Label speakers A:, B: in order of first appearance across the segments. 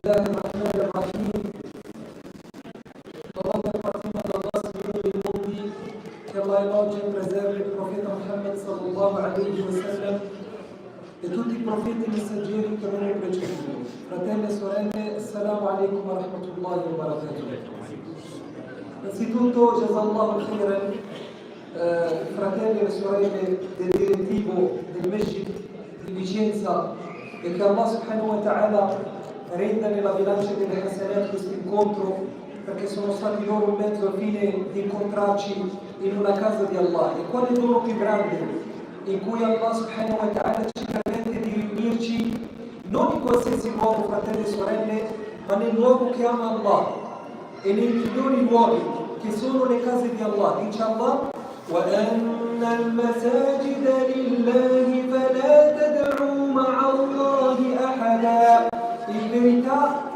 A: الله الرحمن الرحيم. Dopo aver partito dall'Allah Signore dei mondi, che Allah elogia e preservi il profeta Muhammad sallallahu alaihi wasallam e tutti i profeti e messaggeri che lo hanno preceduto. Fratelli e sorelle, assalamu alaikum wa rahmatullahi wa barakatuh. Innanzitutto, jazallahu khairan, fratelli e sorelle del direttivo del Masjid di Vicenza, e che Allah subhanahu wa ta'ala renda nella bilancia delle hasanat questo incontro, perché sono stati loro un mezzo al fine di incontrarci in una casa di Allah. E quale dono più grande in cui Allah subhanahu wa ta'ala ci permette di riunirci non in qualsiasi luogo, fratelli e sorelle, ma nel luogo che ama Allah e nei migliori luoghi che sono le case di Allah. Dice Allah: وَأَنَّ الْمَسَاجِدَ لِلَّهِ فَلَا تَدْعُوا مَعَ اللَّهِ أَحَدًا. In verità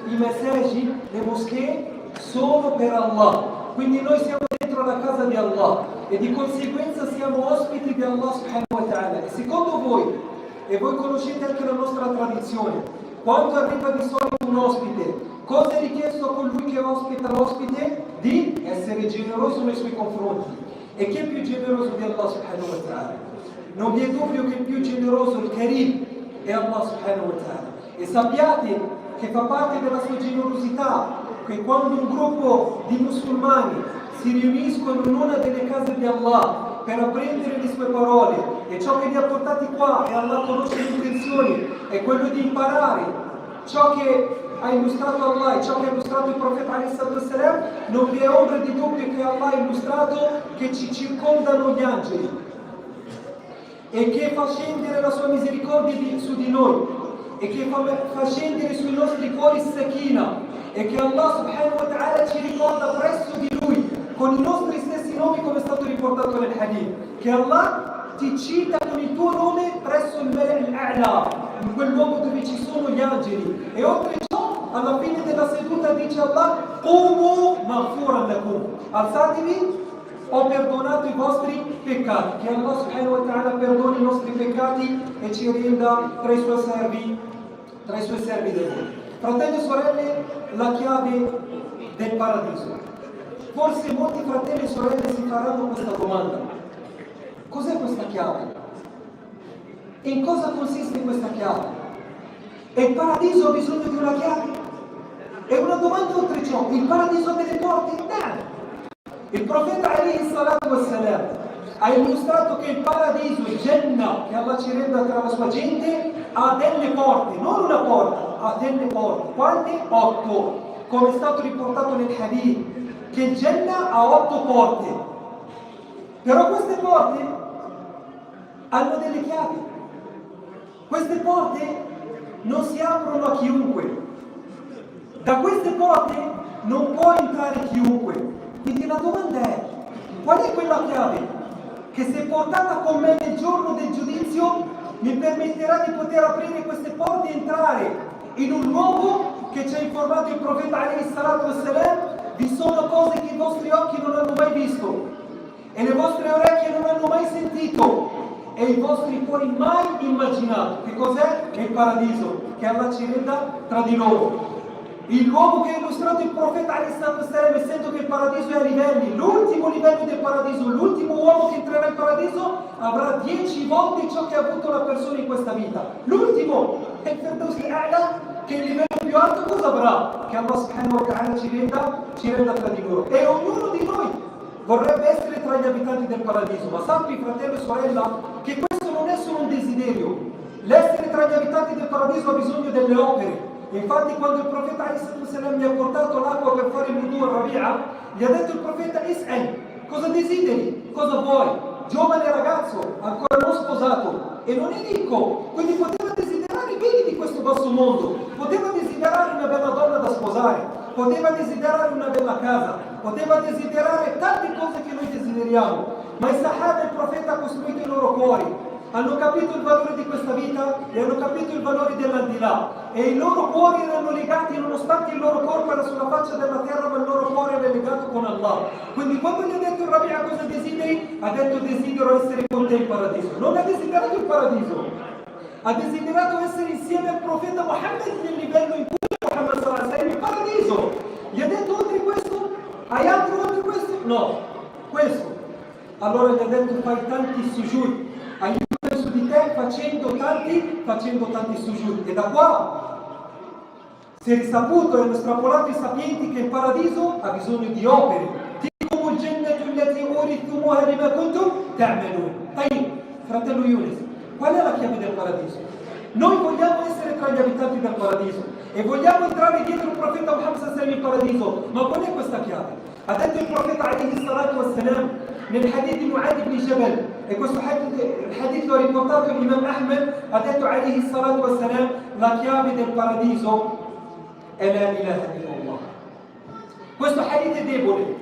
A: i messaggi, le moschee, sono per Allah. Quindi noi siamo dentro la casa di Allah e di conseguenza siamo ospiti di Allah subhanahu wa ta'ala. E secondo voi, e voi conoscete anche la nostra tradizione, quando arriva di solito un ospite, cosa è richiesto a colui che ospita l'ospite? Di essere generoso nei suoi confronti. E chi è più generoso di Allah subhanahu wa ta'ala? Non vi è dubbio che il più generoso, il Karim, è Allah subhanahu wa ta'ala. E sappiate che fa parte della sua generosità che quando un gruppo di musulmani si riuniscono in una delle case di Allah per apprendere le sue parole, e ciò che li ha portati qua, e Allah conosce le intenzioni, è quello di imparare ciò che ha illustrato Allah e ciò che ha illustrato il profeta ﷺ, non vi è ombra di dubbio che Allah ha illustrato che ci circondano gli angeli e che fa scendere la sua misericordia su di noi e che fa scendere sui nostri cuori sakina, e che Allah subhanahu wa ta'ala ci ricorda presso di Lui con i nostri stessi nomi, come è stato riportato nel hadith, che Allah ti cita con il tuo nome presso il Mala' al-A'la, in quel luogo dove ci sono gli angeli. E oltre ciò, alla fine della seduta dice Allah: Qumu maghfuran lakum, alzatevi, ho perdonato i vostri peccati. Che Allah subhanahu wa ta'ala perdoni i nostri peccati e ci renda tra i suoi servi del. Fratelli e sorelle, la chiave del paradiso. Forse molti fratelli e sorelle si faranno questa domanda: cos'è questa chiave? In cosa consiste questa chiave? E il paradiso ha bisogno di una chiave? E una domanda oltre ciò: il paradiso ha delle porte? No! Il profeta alayhi salatu wassalam ha illustrato che il paradiso, il Jannah, che Allah ci renda tra la sua gente, ha delle porte, non una porta, ha delle porte. Quante? 8. Come è stato riportato nel hadith, che il Jannah ha 8 porte. Però queste porte hanno delle chiavi. Queste porte non si aprono a chiunque. Da queste porte non può entrare chiunque. Quindi la domanda è: qual è quella chiave che, se portata con me nel giorno del giudizio, mi permetterà di poter aprire queste porte e entrare in un luogo che ci ha informato il profeta alayhi salatu wassalam: vi sono cose che i vostri occhi non hanno mai visto e le vostre orecchie non hanno mai sentito e i vostri cuori mai immaginato. Che cos'è? È il paradiso, che Allah ci renda tra di loro. Il luogo che ha illustrato il profeta ﷺ, essendo che il paradiso è a livelli, l'ultimo livello del paradiso, l'ultimo uomo che entrerà in paradiso avrà 10 volte ciò che ha avuto la persona in questa vita. L'ultimo è il Firdaus al-A'la, che è il livello più alto. Cosa avrà? Che Allah subhanahu wa ta'ala ci renda tra di loro. E ognuno di noi vorrebbe essere tra gli abitanti del paradiso. Ma sappi, fratello e sorella, che questo non è solo un desiderio. L'essere tra gli abitanti del paradiso ha bisogno delle opere. Infatti, quando il profeta ﷺ mi ha portato l'acqua per fare il wudu a Rabi'a, gli ha detto il profeta: Is'al, cosa desideri? Cosa vuoi? Giovane ragazzo, ancora non sposato, e non è ricco, quindi poteva desiderare i beni di questo basso mondo, poteva desiderare una bella donna da sposare, poteva desiderare una bella casa, poteva desiderare tante cose che noi desideriamo. Ma i Sahaba, il profeta ha costruito i loro cuori, hanno capito il valore di questa vita e hanno capito il valore dell'aldilà, e i loro cuori erano legati, nonostante il loro corpo era sulla faccia della terra, ma il loro cuore era legato con Allah. Quindi quando gli ha detto il Rabi'a cosa desideri, ha detto: desidero essere con te in paradiso. Non ha desiderato il paradiso, ha desiderato essere insieme al profeta Muhammad nel livello in cui No, questo. Allora gli ha detto fai tanti sujud, aiuta su di te facendo tanti sujud. E da qua si è risaputo e hanno estrapolato i sapienti che il paradiso ha bisogno di opere. Fratello Yunus, qual è la chiave del paradiso? Noi vogliamo essere tra gli abitanti del paradiso e vogliamo entrare dietro il profeta Muhammad sallallahu alaihi wasallam in paradiso, ma qual è questa chiave? Ha detto il profeta alaihi salatu wassalam nel hadith di Mu'adh ibn Jabal, e questo hadith lo ha riportato l'imam Ahmed, ha detto alaihi salatu wassalam, la chiave del paradiso è la ilaha illallah. Questo hadith è debole,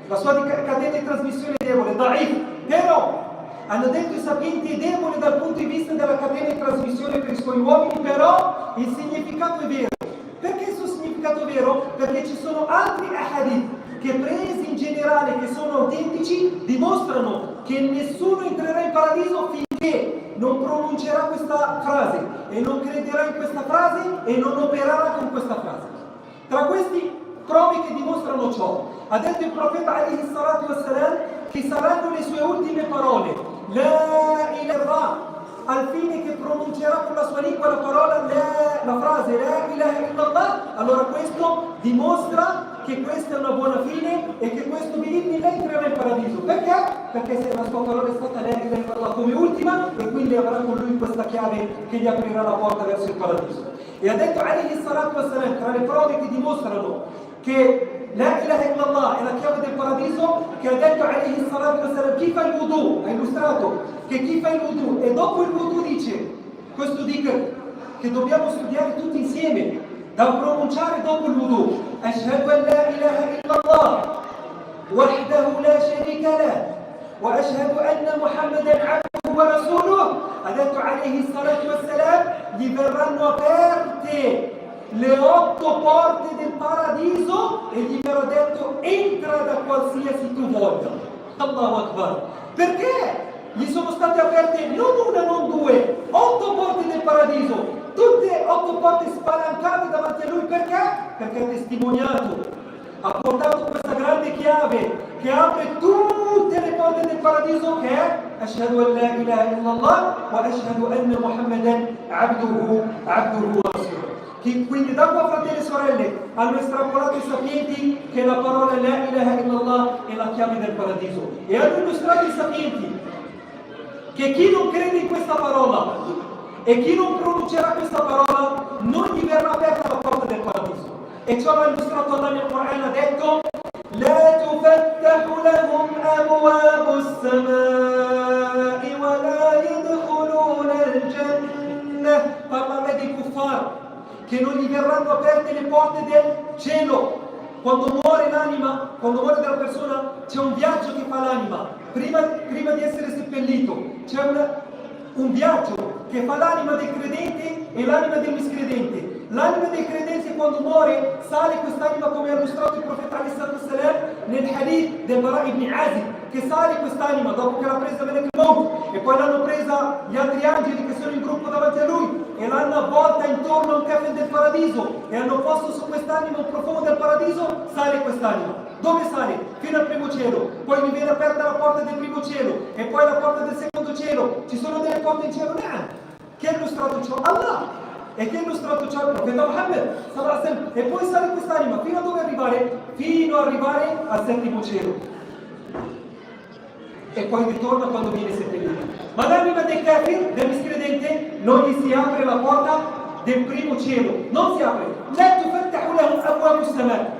A: la sua catena di trasmissione è debole, da'if, però hanno detto i sapienti è debole dal punto di vista della catena di trasmissione per i suoi uomini, però il significato è vero. Perché il suo significato è vero? Perché ci sono altri ahadith che presi in generale, che sono autentici, dimostrano che nessuno entrerà in paradiso finché non pronuncerà questa frase e non crederà in questa frase e non opererà con questa frase. Tra questi prove che dimostrano ciò, ha detto il profeta alaihi salatu wassalam che saranno le sue ultime parole, la ilaha, al fine che pronuncerà con la sua lingua la parola, la frase la ilaha illallah. Allora questo dimostra che questa è una buona fine e che questo bi'idhnillah entrerà in paradiso. Perché? Perché se la sua parola è stata la ilaha illallah come ultima, e quindi avrà con lui questa chiave che gli aprirà la porta verso il paradiso. E ha detto alaihi salatu wassalam, tra le prove che dimostrano che la ilaha illallah è la chiave del paradiso, che ha detto alaihi salatu wassalam, chi fa il wudu, ha illustrato che chi fa il wudu e dopo il wudu dice questo dhikr che dobbiamo studiare tutti insieme da pronunciare dopo il wudu, ashhadu an la ilaha illallah wahdahu la sharika lah wa ashhadu anna muhammadan abduhu wa rasuluh, ha detto alaihi salatu wassalam, gli verranno aperte le 8 porte del paradiso e gli verrà detto entra da qualsiasi tu voglia. Allahu Akbar. Perché? Gli sono state aperte non una, non due, 8 porte del paradiso, tutte 8 porte spalancate davanti a lui. Perché? Perché ha testimoniato, ha portato questa grande chiave che apre tutte le porte del paradiso, che è ashhadu an la ilaha illallah wa ashhadu anna muhammadan abduhu wa rasuluh. Quindi da qua, fratelli e sorelle, hanno estrapolato i sapienti che la parola la ilaha illallah è la chiave del paradiso, e hanno illustrato i sapienti che chi non crede in questa parola e chi non pronuncerà questa parola non gli verrà aperta la porta del paradiso. E ciò l'ha illustrato Allah nel Corano, ha detto la tufattahu lahum abwabu as-samai wa la yadkhuluna al-jannah. Parla dei kuffar che non gli verranno aperte le porte del cielo. Quando muore l'anima, quando muore della persona, c'è un viaggio che fa l'anima prima di essere seppellito. C'è un viaggio che fa l'anima del credente e l'anima del miscredente. L'anima del credente, quando muore, sale quest'anima, come ha illustrato il profeta nel hadith del Bara ibn Azib, che sale quest'anima dopo che l'ha presa Malak al-Maut, e poi l'hanno presa gli altri angeli che sono in gruppo davanti a lui e l'hanno avvolta intorno a un kafan del paradiso e hanno posto su quest'anima un profumo del paradiso. Sale quest'anima. Dove sale? Fino al primo cielo. Poi gli viene aperta la porta del primo cielo e poi la porta del secondo cielo. Ci sono delle porte in cielo? Chi ha illustrato ciò? Allah. E chi ha illustrato ciò? Il profeta Muhammad sallallahu alaihi wasallam. E poi sale quest'anima fino a dove arrivare? Fino ad arrivare al settimo cielo. E poi ritorna quando viene seppellito. Ma l'anima del kafir, del miscredente, non gli si apre la porta del primo cielo. Non si apre. La tufattahu lahum abwabu as-sama'.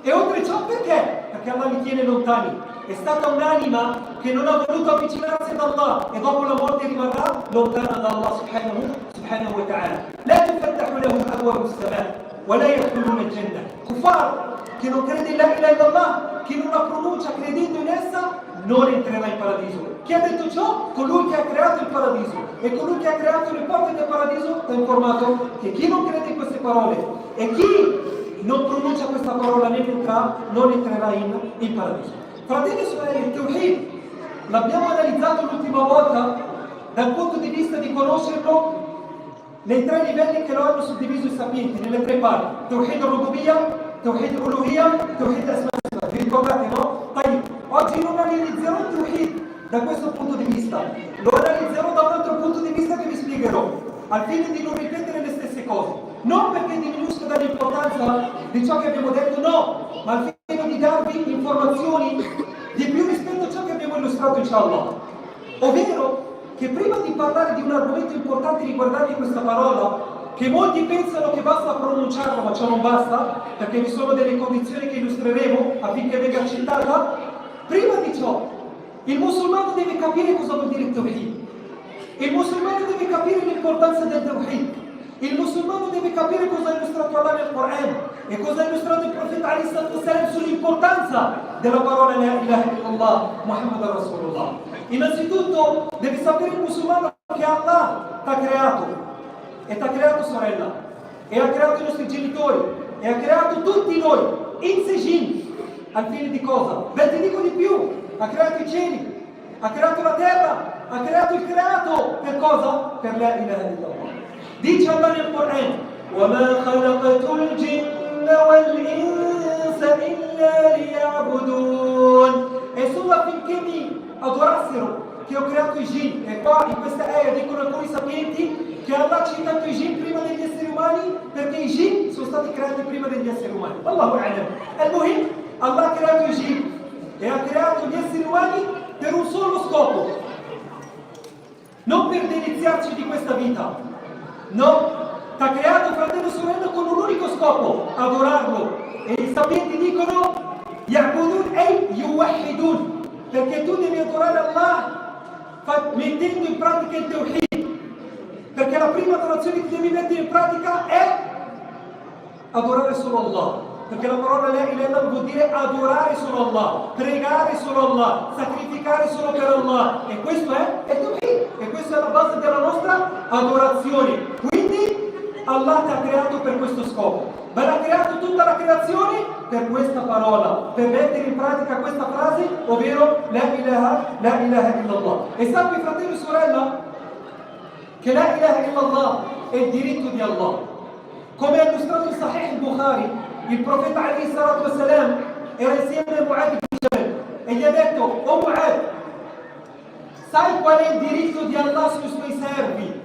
A: E oltre ciò perché? Perché Allah li tiene lontani. È stata un'anima che non ha voluto avvicinarsi ad Allah e dopo la morte rimarrà lontana da Allah subhanahu wa ta'ala. La tufattahu lahum abwabu as-sama' wa la yadkhuluna al-jannah. Kuffar che non crede in la ilaha illallah, che non la pronuncia credendo in essa, non entrerà in paradiso. Chi ha detto ciò? Colui che ha creato il paradiso. E colui che ha creato le porte del paradiso ha informato che chi non crede in queste parole e chi non pronuncia questa parola non entrerà in paradiso. Fratelli e sorelle, il Tawhid l'abbiamo analizzato l'ultima volta dal punto di vista di conoscerlo nei 3 livelli che lo hanno suddiviso i sapienti, nelle 3 parti: Tawhid al-Rububiyyah, Tawhid al-Uluhiyyah, Tawhid al-Asma'. Vi ricordate, no? da questo punto di vista. Lo analizzerò da un altro punto di vista che vi spiegherò, al fine di non ripetere le stesse cose. Non perché diminuisca dall'importanza di ciò che abbiamo detto, no, ma al fine di darvi informazioni di più rispetto a ciò che abbiamo illustrato, inshallah. Ovvero che prima di parlare di un argomento importante riguardante questa parola, che molti pensano che basta pronunciarla, ma ciò non basta, perché vi sono delle condizioni che illustreremo affinché venga accettata. Prima di ciò, il musulmano deve capire cosa vuol dire Tawhid. Il musulmano deve capire l'importanza del Tawhid. Il musulmano deve capire cosa ha illustrato Allah nel Coran e cosa ha illustrato il profeta Ali sallallahu alaihi wasallam sull'importanza della parola La ilaha illallah Muhammad Rasulullah. Innanzitutto deve sapere il musulmano che Allah ti ha creato. E ti ha creato, sorella, e ha creato i nostri genitori, e ha creato tutti noi, insejin, al fine di cosa? Beh, ti dico di più, ha creato i cieli, ha creato la terra, ha creato il creato, per cosa? Per la ilaha illallah. Dice Allah nel Coran, وَمَا خَلَقَتُ الْجِنَّ وَالْإِنسَ إِلَّا لِيَعْبُدُونَ. E solo affinché mi adorassero che ho creato i jinn. E qua in questa aya dicono alcuni sapienti che Allah ha citato i jinn prima degli esseri umani perché i jinn sono stati creati prima degli esseri umani. Allahu a'lam. Al-Muhim, Allah ha creato i jinn e ha creato gli esseri umani per un solo scopo, non per deliziarci di questa vita, no, ti ha creato, fratello e sorella, con un unico scopo: adorarlo. E i sapienti dicono ya'budun ay yuwahhidun, perché tu devi adorare Allah mettendo in pratica il Tawhid, perché la prima adorazione che devi mettere in pratica è adorare solo Allah, perché la parola La ilaha illallah vuol dire adorare solo Allah, pregare solo Allah, sacrificare solo per Allah, e questo è il Tawhid, e questa è la base della nostra adorazione. Quindi Allah ti ha creato per questo scopo, ma l'ha creato tutta la creazione per questa parola, per mettere in pratica questa frase, ovvero La ilaha illallah. E sappi, fratello e sorella, che La ilaha illallah è il diritto di Allah. Come ha illustrato il Sahih al-Bukhari, il profeta alayhi salatu wassalam era insieme a Mu'adh ibn Jabal e gli ha detto: "O Mu'adh, sai qual è il diritto di Allah sui suoi servi?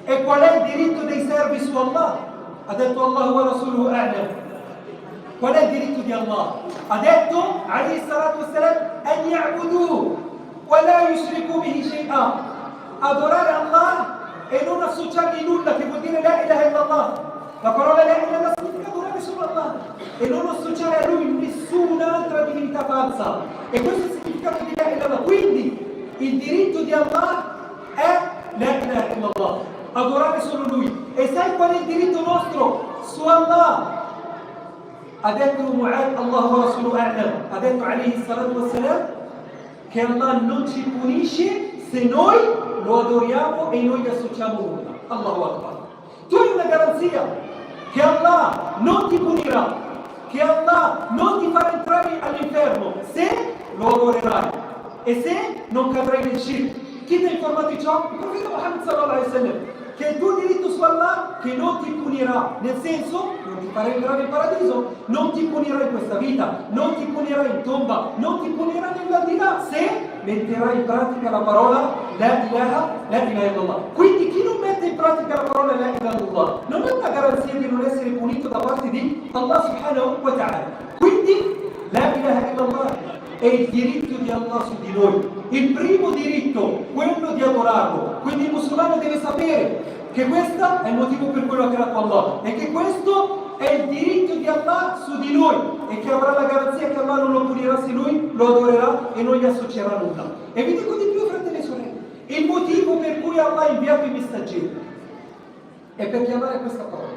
A: E qual è il diritto dei servi su Allah?" Ha detto: "Allah wa rasuluhu a'lam." Qual è il diritto di Allah? Ha detto alayhi salatu wassalam: "An ya'buduhu wa la yushriku bihi shay'a." Adorare Allah e non associargli nulla, che vuol dire La ilaha illallah. La parola La ilaha illallah significa adorare solo Allah e non associare a lui nessun'altra divinità falsa. E questo è il significato di La ilaha illallah. Quindi il diritto di Allah è La ilaha illallah, adorare solo lui. E sai qual è il diritto nostro su Allah? Ha detto Mu'adh, Allah wa rasuluhu a'lam, ha detto alayhi salatu wassalam che Allah non ci punisce se noi lo adoriamo e noi gli associamo nulla. Allahu Akbar. Tu hai una garanzia che Allah non ti punirà, che Allah non ti farà entrare all'inferno se lo adorerai e se non cadrai nel shirk. Chi ti ha informato di ciò? Il profeta Muhammad sallallahu alaihi wasallam, che è il tuo diritto su Allah, che non ti punirà, nel senso non ti farà entrare in paradiso, non ti punirà in questa vita, non ti punirà in tomba, non ti punirà nell'aldilà se metterai in pratica la parola La ilaha illallah. Quindi chi non mette in pratica la parola La ilaha illallah non ha una garanzia di non essere punito da parte di Allah subhanahu wa ta'ala. Quindi La ilaha illallah è il diritto di Allah su di noi, il primo diritto, quello di adorarlo. Quindi il musulmano deve sapere che questo è il motivo per cui lo ha creato Allah e che questo è il diritto di Allah su di noi e che avrà la garanzia che Allah non lo punirà se lui lo adorerà e non gli associerà nulla. E vi dico di più, fratelli e sorelle, il motivo per cui Allah ha inviato i messaggeri è per chiamare questa parola.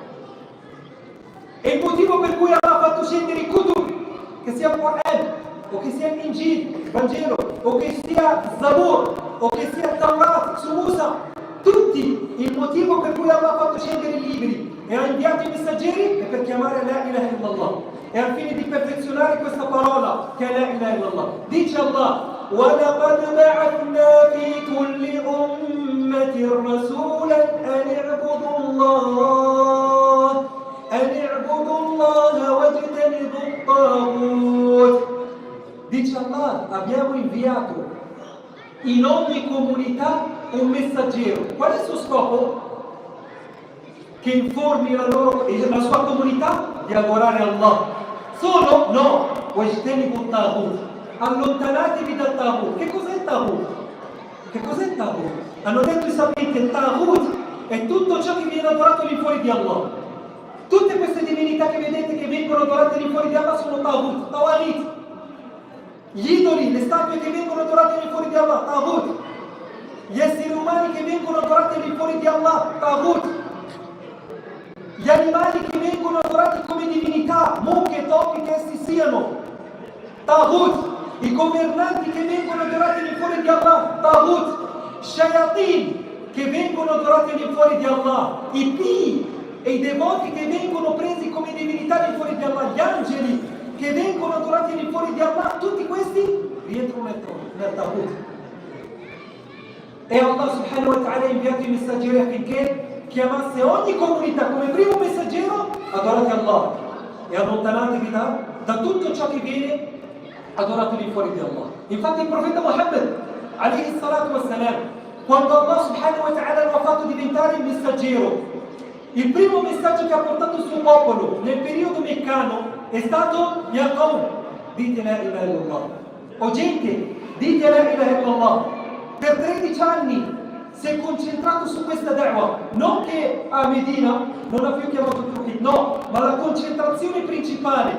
A: E il motivo per cui Allah ha fatto scendere i Kutub, che sia il Quran, o che sia l'Injil, il Vangelo, o che sia Zabur, o che sia Taurat su Musa, tutti, il motivo per cui Allah ha fatto scendere i libri e ha inviato i messaggeri è per chiamare La ilaha illallah e al fine di perfezionare questa parola che è La ilaha illallah. Dice Allah: وَلَقَدْ بَعَثْنَا فِي كُلِّ أُمَّةٍ رَسُولًا أَنِ اعْبُدُوا اللَّهَ وَاجْتَنِبُوا الطَّاغُوتَ. Dice Allah: abbiamo inviato in ogni comunità un messaggero. Qual è il suo scopo? Che informi la sua comunità di adorare Allah. Solo? No! Wajtanibu taghut. Allontanatevi dal taghut. Che cos'è il taghut? Che cos'è il taghut? Hanno detto i sapienti, il taghut è tutto ciò che viene adorato al di fuori di Allah. Tutte queste divinità che vedete che vengono adorate al di fuori di Allah sono taghut, tawarit. Gli idoli, le statue che vengono adorate al di fuori di Allah, taghut. Gli esseri umani che vengono adorati al di fuori di Allah, taghut. Gli animali che vengono adorati come divinità, mucche, topi che essi siano, taghut. I governanti che vengono adorati al di fuori di Allah, taghut. Shayatin che vengono adorati al di fuori di Allah, i pii e i devoti che vengono presi come divinità al di fuori di Allah, gli angeli che vengono adorati al di fuori di Allah, tutti questi rientrano nel taghut. E Allah subhanahu wa ta'ala ha inviato i messaggeri affinché chiamasse ogni comunità come primo messaggero: adorate Allah e allontanatevi da tutto ciò che viene adorato di fuori di Allah. Infatti il profeta Muhammad alayhi salatu wassalam, quando Allah subhanahu wa ta'ala lo ha fatto diventare il messaggero, il primo messaggio che ha portato il suo popolo nel periodo meccano è stato: Ya qawm, dite la ilaha illallah. O gente, dite la ilaha illallah. Per 13 anni si è concentrato su questa da'wah, non che a Medina non ha più chiamato Tawhid, no, ma la concentrazione principale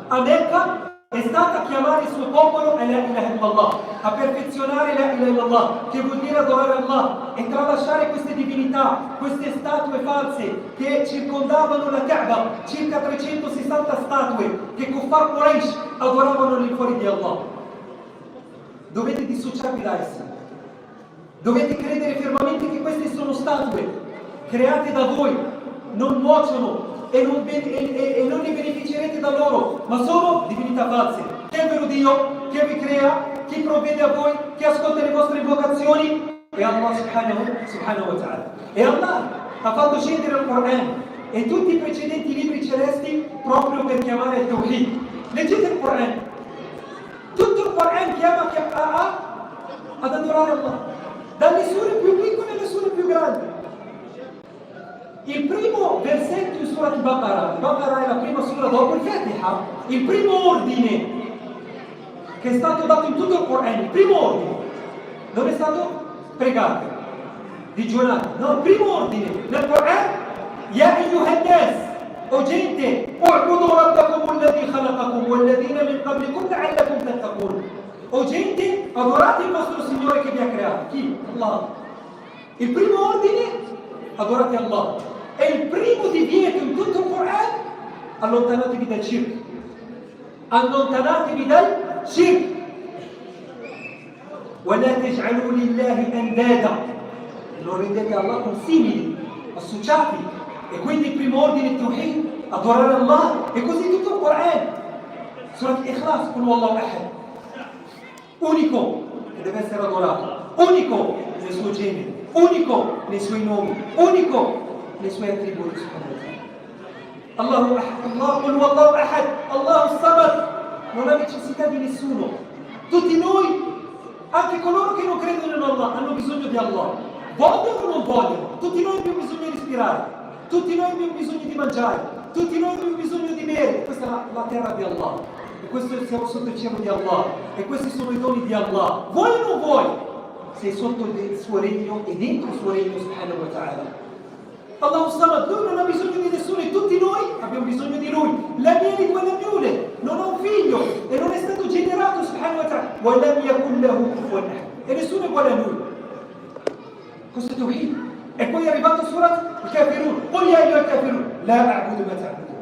A: a Mecca è stata chiamare il suo popolo a la ilaha illallah, a perfezionare la ilaha illallah, che vuol dire adorare Allah e tralasciare queste divinità, queste statue false che circondavano la Kaaba, circa 360 statue che Kuffar Quraysh adoravano al di fuori di Allah. Dovete dissociarvi da esse. Dovete credere fermamente che queste sono statue create da voi, non nuociono e non ne beneficerete da loro, ma sono divinità false. Chi è il vero Dio? Chi vi crea? Chi provvede a voi? Chi ascolta le vostre invocazioni? È Allah subhanahu wa ta'ala. E Allah ha fatto scendere il Quran e tutti i precedenti libri celesti proprio per chiamare il Tawhid. Leggete il Quran. Tutto il Quran chiama ad adorare Allah, dalle sure più piccole alle sure più grandi. Il primo versetto in Surat Baqarah è la prima sura dopo il Fatiha, il primo ordine che è stato dato in tutto il Quran, il primo ordine, non è stato pregate, digiunate, no, il primo ordine nel Quran: Ya ayyuhan nas, o gente, u'budu rabbakum alladhi khalaqakum walladhina min qablikum la'allakum tattaqun. O gente, adorate il vostro Signore che vi ha creato. Chi? Allah. Il primo ordine: adorate Allah. E il primo divieto in tutto il Quran: allontanatevi dal shirk. Allontanatevi dal shirk. وَلَا تَجْعَلُوا لِلَّهِ أَنْدَادًا. Non rendete Allah con simili, associati. E quindi il primo ordine è Tawhid, adorare Allah. E così tutto il Quran. Surat Ikhlas, Qul Huwallahu Ahad. Unico che deve essere adorato, unico nel suo genere, unico nei suoi nomi, unico nei suoi attributi. Allahu Allahu Ahad, Allahu Samad, non ha necessità di nessuno. Tutti noi, anche coloro che non credono in Allah, hanno bisogno di Allah. Vogliono o non vogliono? Tutti noi abbiamo bisogno di respirare, tutti noi abbiamo bisogno di mangiare, tutti noi abbiamo bisogno di bere. Questa è la terra di Allah. E questo siamo sotto il cielo di Allah. E questi sono i doni di Allah. Vuoi o non vuoi? Sei sotto il suo regno e dentro il suo regno subhanahu wa ta'ala. Allah Samad, lui non ha bisogno di nessuno e tutti noi abbiamo bisogno di lui. La miele di quella miule non ha un figlio e non è stato generato subhanahu wa ta'ala. Wa lam yakun lahu kufuwan ahad. E nessuno è uguale a lui. Questo è Tawhid. E poi è arrivato Surat al-Kafirun. Qul ya ayyuhal kafirun la a'budu ma ta'budun.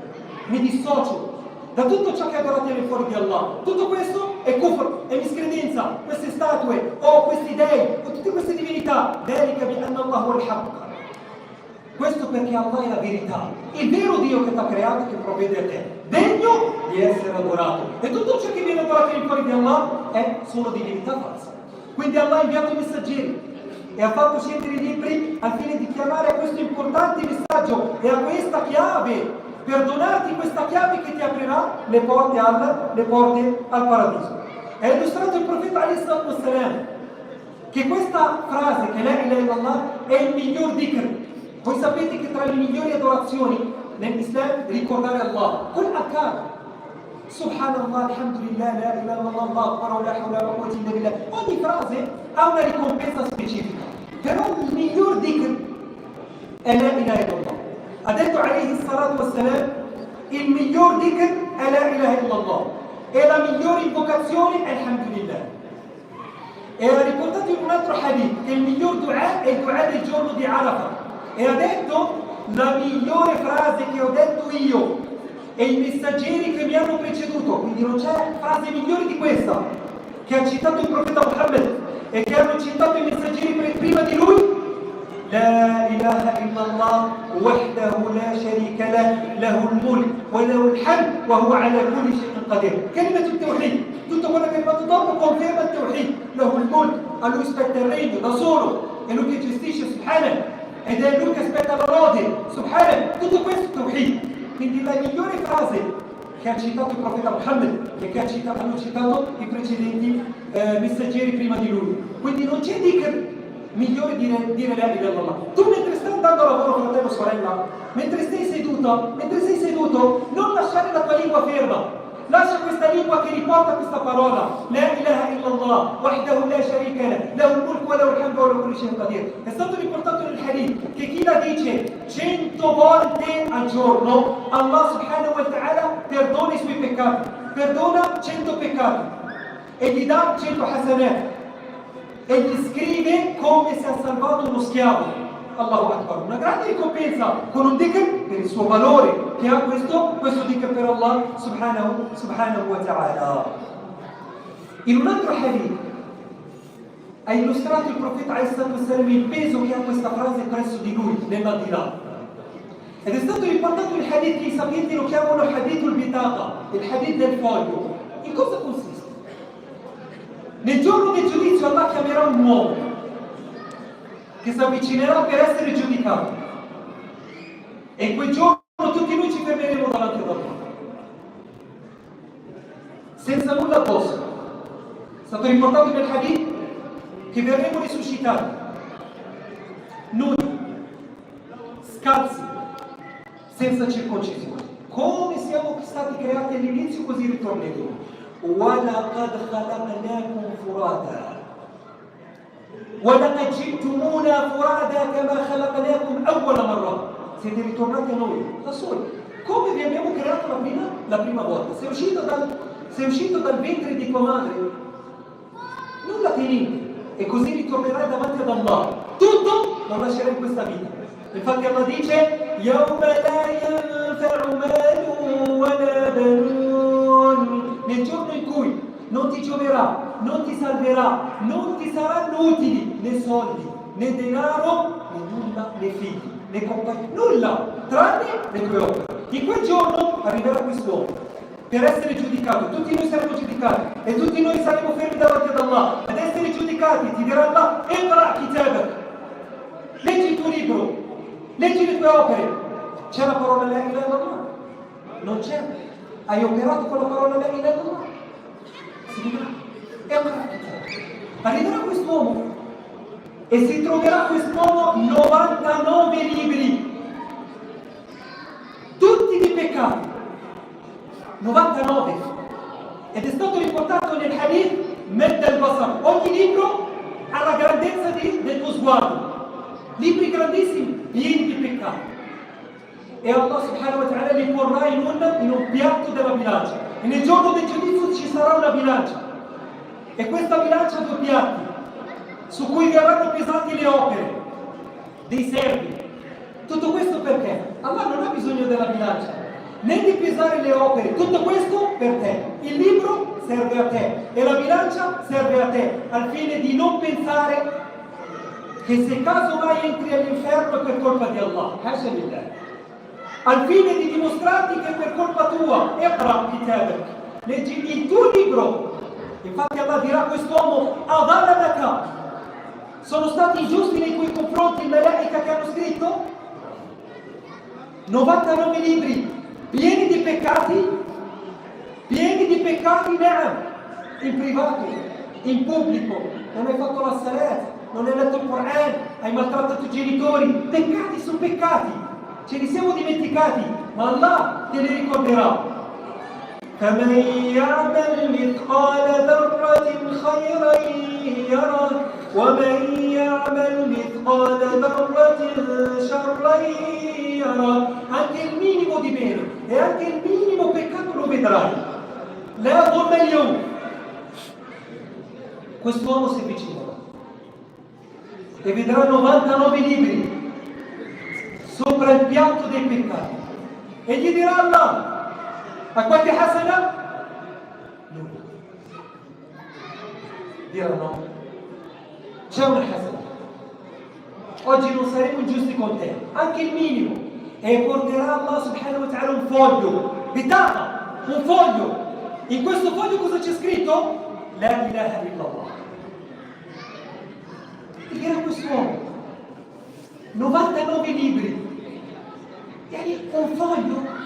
A: Mi dissocio da tutto ciò che adorate al fuori di Allah. Tutto questo è kufr, è miscredenza. Queste statue, o questi dei, o tutte queste divinità. Dhalika bi anna Allah huwa al-haqq. Questo perché Allah è la verità, il vero Dio che ti ha creato e che provvede a te, degno di essere adorato. E tutto ciò che viene adorato al fuori di Allah è solo divinità falsa. Quindi Allah ha inviato i messaggeri e ha fatto scendere i libri al fine di chiamare a questo importante messaggio e a questa chiave, per donarti questa chiave che ti aprirà le porte al paradiso. È illustrato il profeta alayhi salatu wassalam, che questa frase, che la ilaha illallah, è il miglior dhikr. Voi sapete che tra le migliori adorazioni nell'Islam ricordare Allah, col akar. Subhanallah, alhamdulillah, la ilaha illallah, Allah akbar, la hawla wa quwwata illa billah. Ogni frase ha una ricompensa specifica, però il miglior dhikr è la ilaha illallah. Ha detto alayhi salatu wassalam, il miglior dhikr è la ilaha illallah e la migliore invocazione è alhamdulillah. E ha riportato in un altro hadith che il miglior dua è il dua del giorno di Arafah. E ha detto, la migliore frase che ho detto io e i messaggeri che mi hanno preceduto, quindi non c'è frase migliore di questa, che ha citato il profeta Muhammad e che hanno citato i messaggeri prima di lui. لا إله إلا الله وحده لا شريك له له الملك وله الحمد وهو على كل شيء قدير. كلمة التوحيد, tutto quello che è fatto dopo conferma il tawhid. له الملك, a lui spetta il regno da solo, è lui che gestisce, subhanahu, ed è lui che aspetta la lode, subhanahu. Tutto questo è tawhid. Quindi la migliore frase che ha citato il profeta Muhammad e che hanno citato i precedenti messaggeri prima di lui. Quindi non c'è dhikr migliore dire la ilaha illallah. Tu mentre stai andando a lavoro, fratello, sorella, mentre sei seduto, non lasciare la tua lingua ferma. Lascia questa lingua che riporta questa parola. La ilaha illallah, wahdahu la sharika lah, lahu al-mulk wa lahu al-hamdu wa lahu kulli shay'in qadir. È stato riportato nel hadith che chi la dice 100 volte al giorno, Allah subhanahu wa ta'ala perdona i suoi peccati. Perdona 100 peccati e gli dà 100 hasanat. E gli scrive come se ha salvato uno schiavo. Allahu Akbar, una grande ricompensa con un dhikr per il suo valore che ha questo dhikr per Allah subhanahu wa ta'ala. In un altro hadith ha illustrato il profeta ﷺ il peso che ha questa frase presso di lui nell'aldilà. Ed è stato riportato il hadith che i sapienti lo chiamano hadith al-bitaqa, il hadith del foglio. In cosa consiste? Nel giorno del giudizio Allah chiamerà un uomo che si avvicinerà per essere giudicato. E in quel giorno tutti noi ci fermeremo davanti ad Allah. Senza nulla addosso. È stato riportato nel hadith che verremo risuscitati. Nudi, scalzi, senza circoncisione. Come siamo stati creati all'inizio, così ritorneremo. وَلَقَدْ خَلَقْنَاكُمْ فُرَادًا وَلَقَدْ جِئْتُمُونَا فُرَادًا كَمَا خَلَقْنَاكُمْ أَوَّلَ مَرَّةٍ. Siete ritornati a noi da soli, come vi abbiamo creato la prima volta. Sei uscito dal ventre di tua madre, nulla tenente, e così ritornerai davanti ad Allah. Tutto lo lascerai in questa vita. Infatti Allah dice: يَوْمَ لَا يَنْفَعُ مَالٌ وَلَا بَنُونَ. Nel giorno in cui non ti gioverà, non ti salverà, non ti saranno utili né soldi, né denaro, né nulla, né figli, né compagni, nulla, tranne le tue opere. In quel giorno arriverà quest'uomo per essere giudicato, tutti noi saremo giudicati e tutti noi saremo fermi davanti ad Allah. Ad essere giudicati ti dirà Allah: Iqra kitabak, leggi il tuo libro, leggi le tue opere. C'è la parola la ilaha illallah? Non c'è. Hai operato con la parola la ilaha illallah? Si dirà, è una rarità. Arriverà quest'uomo e si troverà quest'uomo 99 libri, tutti di peccati, 99. Ed è stato riportato nel hadith Med al-Basar, ogni libro ha la grandezza del tuo sguardo, libri grandissimi, pieni di peccati. E Allah subhanahu wa ta'ala li porrà in un piatto della bilancia. E nel giorno del giudizio ci sarà una bilancia. E questa bilancia ha due piatti su cui verranno pesate le opere dei servi. Tutto questo perché? Allah non ha bisogno della bilancia, né di pesare le opere. Tutto questo per te. Il libro serve a te e la bilancia serve a te, al fine di non pensare che se caso mai entri all'inferno è per colpa di Allah. Hasha billah. Al fine di dimostrarti che per colpa tua, Iqra kitabak, leggi il tuo libro. Infatti Allah dirà a quest'uomo: Adhalamaka, sono stati ingiusti nei tuoi confronti i malaika che hanno scritto? 99 libri pieni di peccati, na'am, in privato, in pubblico, non hai fatto la salat, non hai letto il Quran, hai maltrattato i genitori, peccati su peccati, ce li siamo dimenticati, ma Allah te li ricorderà. فمن يعمل مثقال ذرة خيرا يره ومن يعمل مثقال ذرة شرا يره. Anche il minimo di bene e anche il minimo peccato lo vedrai. La donna io. Quest'uomo si avvicinerà e vedrà 99 libri sopra il piatto dei peccati e gli dirà Allah: a qualche hasana? No. Dirà no. C'è una hasana. Oggi non saremo ingiusti con te, anche il minimo. E porterà Allah subhanahu wa ta'ala un foglio, bitaqa, un foglio. In questo foglio cosa c'è scritto? La ilaha illallah. E dirà quest'uomo: 99 libri. E un foglio?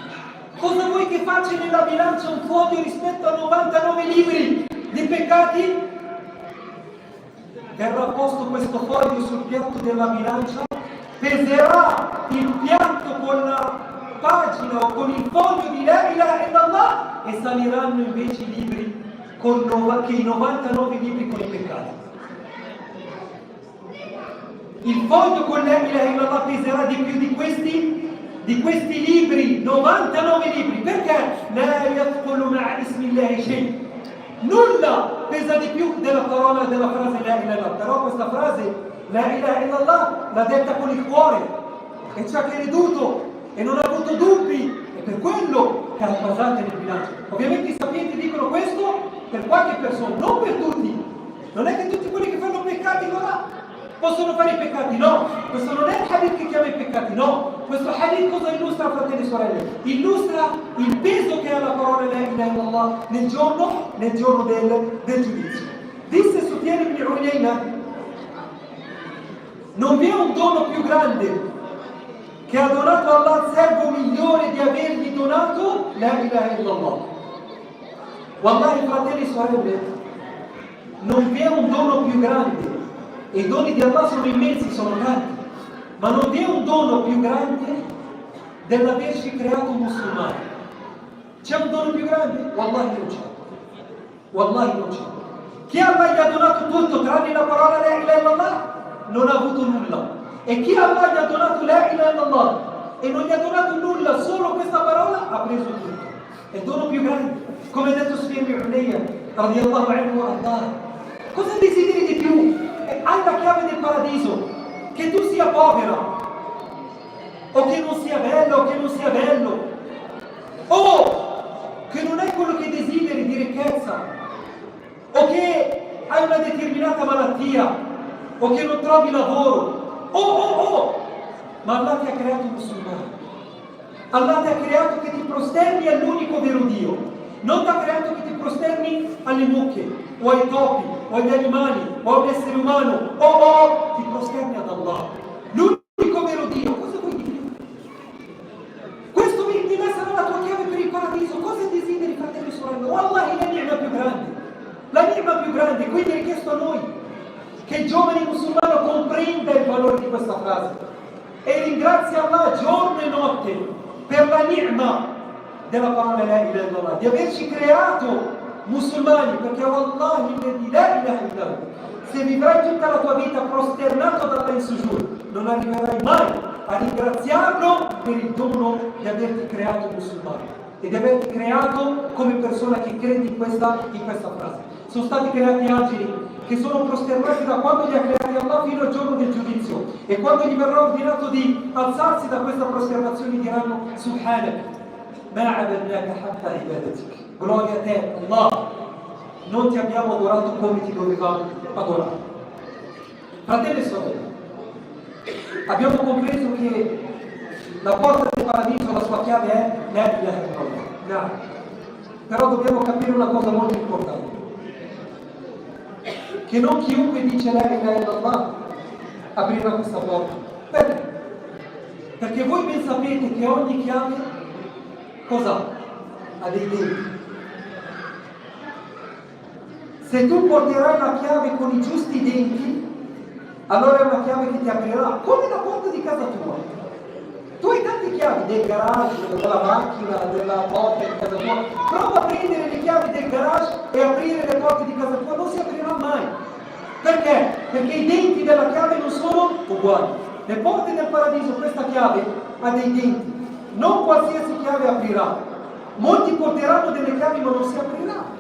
A: Cosa vuoi che faccia nella bilancia un foglio rispetto a 99 libri di peccati? Verrà posto questo foglio sul piatto della bilancia, peserà il piatto con la pagina o con il foglio di La ilaha illallah e saliranno invece i libri che i 99 libri con i peccati. Il foglio con La ilaha illallah peserà di più di questi libri, 99 libri, perché la yadkhulu ma'a ismillahi shay. Nulla pesa di più della parola, della frase la ilaha illallah. Però questa frase la ilaha illallah l'ha detta con il cuore e ci ha creduto e non ha avuto dubbi, e per quello che ha basato nel bilancio. Ovviamente i sapienti dicono questo per qualche persona, non per tutti. Non è che tutti quelli che fanno peccati possono fare i peccati, no. Questo non è il hadith che chiama i peccati, no. Questo hadith cosa illustra, fratelli e sorelle? Illustra il peso che ha la parola la ilaha illallah nel giorno del giudizio. Disse Sufyan ibn Uyayna: non vi è un dono più grande che ha donato Allah al servo migliore di avergli donato la ilaha illallah. Wallahi, fratelli e sorelle, non vi è un dono più grande. E i doni di Allah sono immensi, sono tanti, ma non vi è un dono più grande dell'averci creato musulmani. C'è un dono più grande? Wallahi non c'è. Wallahi non c'è. Chi Allah gli ha donato tutto tranne la parola la ilaha illallah non ha avuto nulla. E chi Allah gli ha donato la ilaha illallah e non gli ha donato nulla, solo questa parola, ha preso tutto. È il dono più grande. Come ha detto Sufyan ibn Uyayna radiyallahu anhu wa ardah. Cosa desideri di più? Hai la chiave del paradiso, che tu sia povera, o che non sia bello, o che non sia bello, o che non hai quello che desideri di ricchezza, o che hai una determinata malattia, o che non trovi lavoro, ma Allah ti ha creato musulmano. Allah ti ha creato che ti prosterni all'unico vero Dio. Non ti ha creato che ti prosterni alle mucche, o ai topi, o agli animali, o a un essere umano, o ti prosterni ad Allah, l'unico vero Dio. Cosa vuoi dire? Questo sarà la tua chiave per il paradiso. Cosa desideri, fratello e sorella? Wallahi, la ni'ma più grande. La ni'ma più grande, quindi è richiesto a noi che il giovane musulmano comprenda il valore di questa frase e ringrazia Allah giorno e notte per la ni'ma della parola la ilaha illallah, di averci creato musulmani, perché wallahi la ilaha illallah, se vivrai tutta la tua vita prosternato ad Allah in sujud, non arriverai mai a ringraziarlo per il dono di averti creato musulmano e di averti creato come persona che crede in questa frase. Sono stati creati angeli che sono prosternati da quando li ha creati Allah fino al giorno del giudizio, e quando gli verrà ordinato di alzarsi da questa prosternazione diranno: Subhanak, ma abadnaka hatta ibadatik. Gloria a te, Allah, non ti abbiamo adorato come ti dovevamo adorare. Fratelli e sorelle, abbiamo compreso che la porta del paradiso, la sua chiave è la ilaha illallah. Però dobbiamo capire una cosa molto importante, che non chiunque dice la ilaha illallah aprirà questa porta. Perché? Perché voi ben sapete che ogni chiave cosa? Ha dei denti. Se tu porterai la chiave con i giusti denti, allora è una chiave che ti aprirà, come la porta di casa tua. Tu hai tante chiavi del garage, della macchina, della porta di casa tua. Prova a prendere le chiavi del garage e aprire le porte di casa tua, non si aprirà mai. Perché? Perché i denti della chiave non sono uguali. Le porte del paradiso, questa chiave ha dei denti. Non qualsiasi chiave aprirà. Molti porteranno delle chiavi ma non si aprirà.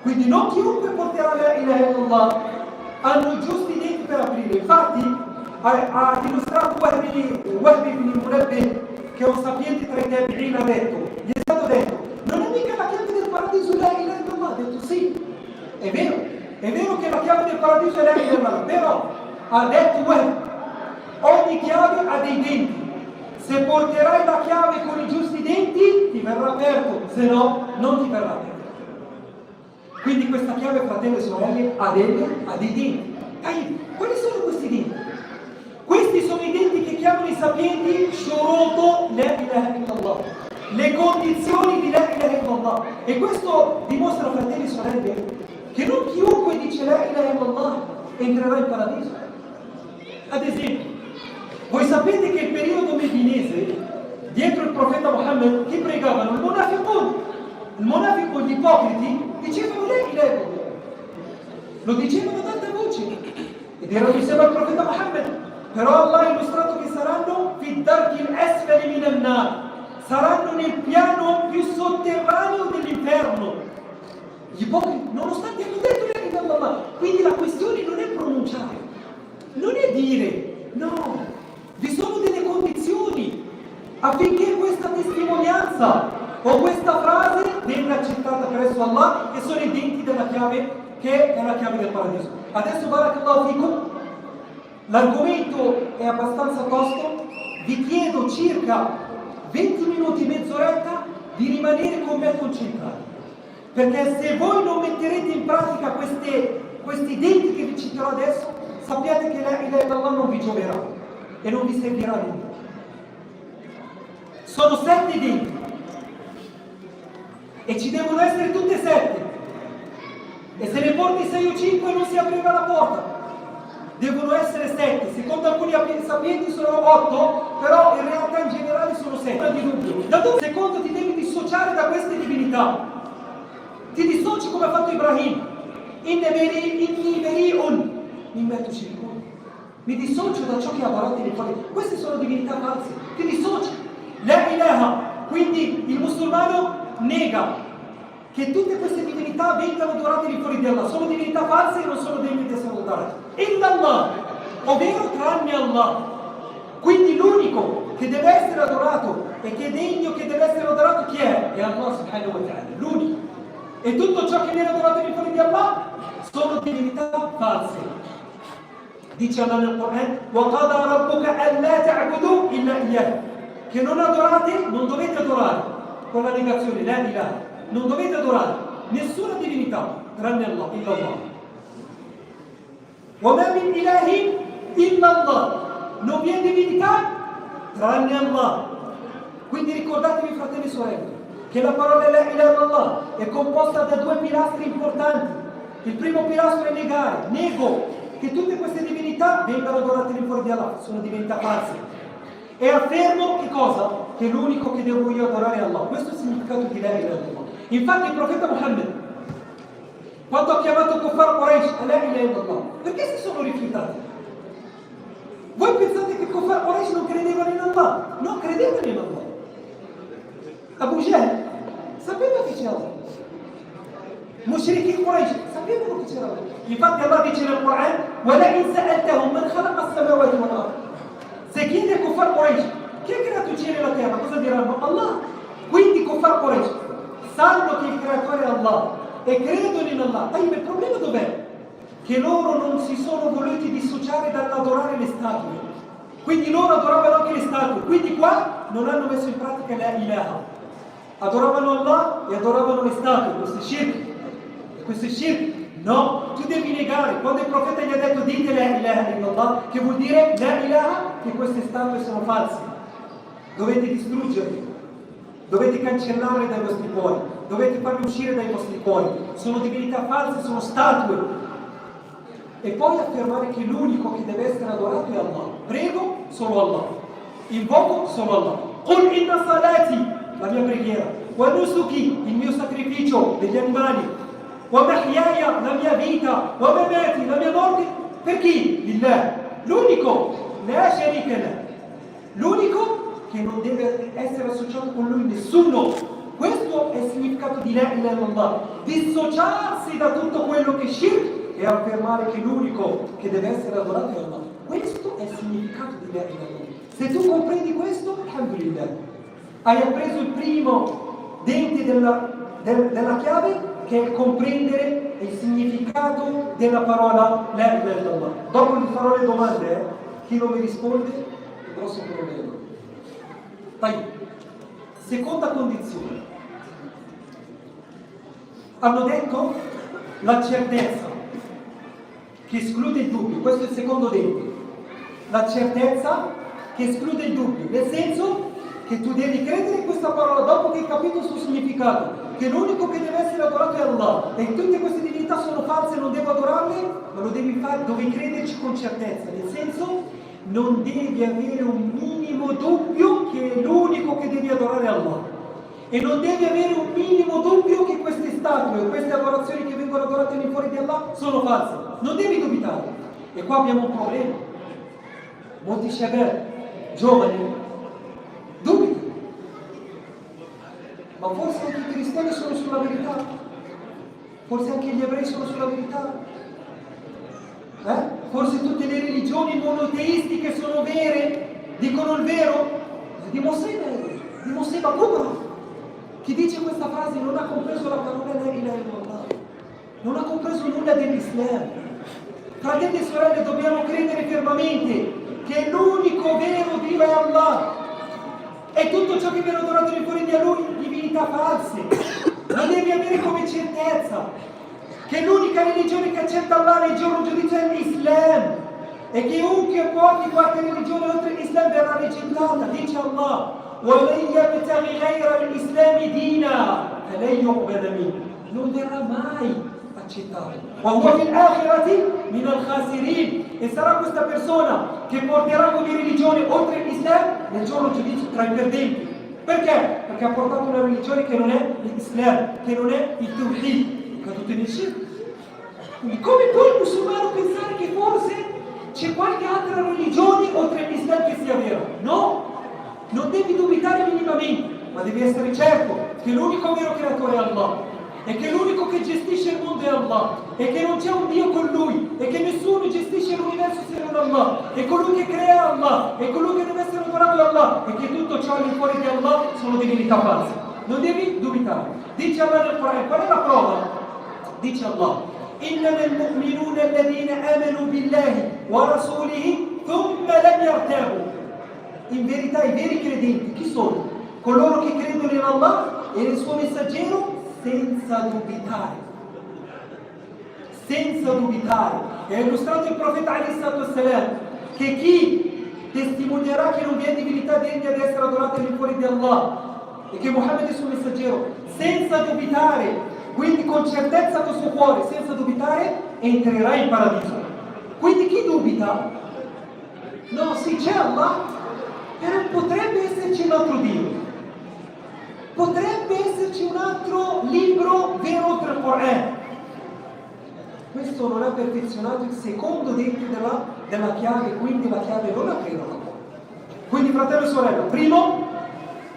A: Quindi non chiunque porterà la ilaha illallah hanno i giusti denti per aprire. Infatti ha illustrato Wahb ibn Munabbih, che è un sapiente tra i tabi'in, ha detto, gli è stato detto, non è mica la chiave del paradiso la ilaha illallah. Ha detto sì, è vero che la chiave del paradiso è la ilaha illallah, però ha detto Wahb, ogni chiave ha dei denti. Se porterai la chiave con i giusti denti ti verrà aperto, se no non ti verrà aperto. Quindi questa chiave, fratelli e sorelle, ha dei denti. Quali sono questi denti? Questi sono i denti che chiamano i sapienti shurutu la ilaha illallah, le condizioni di la ilaha illallah. E questo dimostra, fratelli e sorelle, che non chiunque dice la ilaha illallah entrerà in paradiso. Ad esempio, voi sapete che il periodo medinese, dietro il profeta Muhammad, chi pregavano? Il monafico, gli ipocriti, dicevano la ilaha illallah. Lo dicevano ad alta voce ed erano insieme al profeta Muhammad. Però Allah ha illustrato che saranno fi darki al-asfali min an-nar, saranno nel piano più sotterraneo dell'inferno. Gli ipocriti, nonostante hanno detto la ilaha illallah. Quindi la questione non è pronunciare, non è dire, no, vi sono delle condizioni affinché questa testimonianza o questa frase venga accettata presso Allah, che sono i denti della chiave, che è la chiave del paradiso. Adesso barakallahu fikum, l'argomento è abbastanza tosto, vi chiedo circa 20 minuti, mezz'oretta di rimanere con me concentrati, perché se voi non metterete in pratica questi denti che vi citerò adesso, sappiate che la ilaha illallah non vi gioverà e non vi servirà nulla. Sono 7 denti e ci devono essere tutte 7, e se ne porti 6 o 5 non si aprirà la porta. Devono essere 7, secondo alcuni sapienti sono 8, però in realtà in generale sono 7. Da dove? Secondo, ti devi dissociare da queste divinità. Ti dissoci come ha fatto Ibrahim. Inni beri'un mimma tushrikun. Mi dissocio da ciò che ha adorato nei quali. Queste sono divinità false. Ti dissoci. La ilaha. Quindi il musulmano nega che tutte queste divinità vengano adorate di fuori di Allah. Sono divinità false e non sono degne di essere adorate. Illallah, ovvero tranne Allah. Quindi l'unico che deve essere adorato e che è degno che deve essere adorato chi è? È Allah subhanahu wa ta'ala, l'unico. E tutto ciò che viene adorato di fuori di Allah sono divinità false. Dice Allah nel Corano: وَقَضَى رَبُّكَ أَلَّا تَعْبُدُوا إِلَّا إِيَّاهُ, che non adorate, non dovete adorare, con la negazione, la ilaha, non dovete adorare nessuna divinità tranne Allah, illallah. وَمَا مِنْ إِلَهٍ إِلَّا اللَّهُ, non vi è divinità tranne Allah. Quindi ricordatevi, fratelli e sorelle, che la parola la ilaha illallah è composta da 2 pilastri importanti. Il primo pilastro è negare, nego che tutte queste divinità vengano adorate di fuori di Allah, sono divinità false. E affermo che cosa? Che l'unico che devo io adorare è Allah. Questo è il significato di la ilaha illallah. Infatti il profeta Muhammad, quando ha chiamato Kuffar Quraysh a la ilaha illallah, perché si sono rifiutati? Voi pensate che Kuffar Quraysh non credevano in Allah? No, credevano in Allah. Abu Jahl sapeva che c'era Allah. Mushrikin Quraysh sapevano che c'era Allah. Infatti Allah dice nel Quran: وَلَئِنْ سَأَلْتَهُمْ مَنْ خَلَقَ السَّمَاوَاتِ وَالْأَرْضَ. Se chiede a Kuffar Quraysh chi ha creato il cielo e la terra, cosa diranno? Allah. Quindi Kuffar Quraysh sanno che il creatore è Allah e credono in Allah. Ma il problema dov'è? Che loro non si sono voluti dissociare dall'adorare le statue. Quindi loro adoravano anche le statue. Quindi qua non hanno messo in pratica la ilaha. Adoravano Allah e adoravano le statue. Questo è shirk. Questo è shirk. No, tu devi negare. Quando il profeta gli ha detto dite la ilaha illallah, che vuol dire la ilaha, che queste statue sono false. Dovete distruggerle. Dovete cancellarle dai vostri cuori. dovete farli uscire dai vostri cuori. Sono divinità false, sono statue. E poi affermare che l'unico che deve essere adorato è Allah. Prego solo Allah, invoco solo Allah. Qul inna salati, la mia preghiera, wa nusuki, il mio sacrificio degli animali, wa mahyaya, la mia vita, wa mamati, la mia morte, per chi? Lillah, l'unico, la sharika lah, l'unico che non deve essere associato con lui nessuno. Questo è il significato di la ilaha illallah, dissociarsi da tutto quello che è shirk e affermare che l'unico che deve essere adorato è Allah. Questo è il significato di la ilaha illallah. Se tu comprendi questo, alhamdulillah, hai appreso il primo dente della chiave, che è comprendere il significato della parola la ilaha illallah. Dopo vi farò le domande, chi non mi risponde è un grosso problema. Vai. Seconda condizione. Hanno detto la certezza che esclude il dubbio, questo è il secondo dente. La certezza che esclude il dubbio, nel senso che tu devi credere in questa parola dopo che hai capito il suo significato, che l'unico che deve essere adorato è Allah, e tutte queste divinità sono false, non devo adorarle, ma lo devi fare, devi crederci con certezza, nel senso non devi avere un minimo dubbio che è l'unico che devi adorare Allah. E non devi avere un minimo dubbio che queste statue o queste adorazioni che vengono adorate lì fuori di Allah sono false. Non devi dubitare. E qua abbiamo un problema. Molti shabab, giovani, dubitano. Ma forse anche i cristiani sono sulla verità. Forse anche gli ebrei sono sulla verità. Forse tutte le religioni monoteistiche sono vere, dicono il vero. Di Mosè Babubra. Chi dice questa frase non ha compreso la parola la ilaha illallah, non ha compreso nulla dell'Islam. Fratelli e sorelle, dobbiamo credere fermamente che l'unico vero Dio è Allah, e tutto ciò che viene adorato di fuori di Lui divinità false. Lo devi avere come certezza che l'unica religione che accetta Allah nel giorno giudizio è l'Islam, e chiunque porti qualche religione oltre l'Islam verrà rigettata. Dice Allah: وَمَنْ يَبْتَغِ غَيْرَ الْإِسْلَامِ دِينًا فَلَنْ يُقْبَلَ مِنْهُ, non verrà mai accettato. وَهُوَ فِي الْآخِرَةِ مِنَ الْخَاسِرِينَ, e sarà questa persona che porterà come religione oltre l'Islam nel giorno giudizio tra i perdenti. Perché? Perché ha portato una religione che non è l'Islam, che non è il Tawhid, è caduto nel shirk. Quindi come può il musulmano pensare che forse c'è qualche altra religione oltre l'Islam che sia vera? No! Non devi dubitare minimamente, ma devi essere certo che l'unico vero creatore è Allah, e che l'unico che gestisce il mondo è Allah, e che non c'è un Dio con Lui, e che nessuno gestisce l'universo se non Allah, e colui che crea Allah, e colui che deve essere adorato è Allah, e che tutto ciò al di fuori di Allah sono divinità false. Non devi dubitare. Dice Allah nel Corano, qual è la prova? Dice Allah: إنما المؤمنون الذين آمنوا بالله ورسوله ثم لم يرتابوا. In verità i veri credenti chi sono? Coloro che credono in Allah e nel suo messaggero senza dubitare. Senza dubitare. E ha illustrato il profeta alaihi salatu wassalam che chi testimonierà che non vi è divinità degna di essere adorata lì fuori di Allah e che Muhammad è il suo messaggero, senza dubitare, quindi con certezza col suo cuore, senza dubitare, entrerà in paradiso. Quindi chi dubita? No, sì, c'è Allah, però potrebbe esserci un altro Dio, potrebbe esserci un altro libro vero oltre il Corano. Questo non ha perfezionato il secondo dente della chiave, quindi la chiave non aprirà. Quindi fratello e sorella, primo,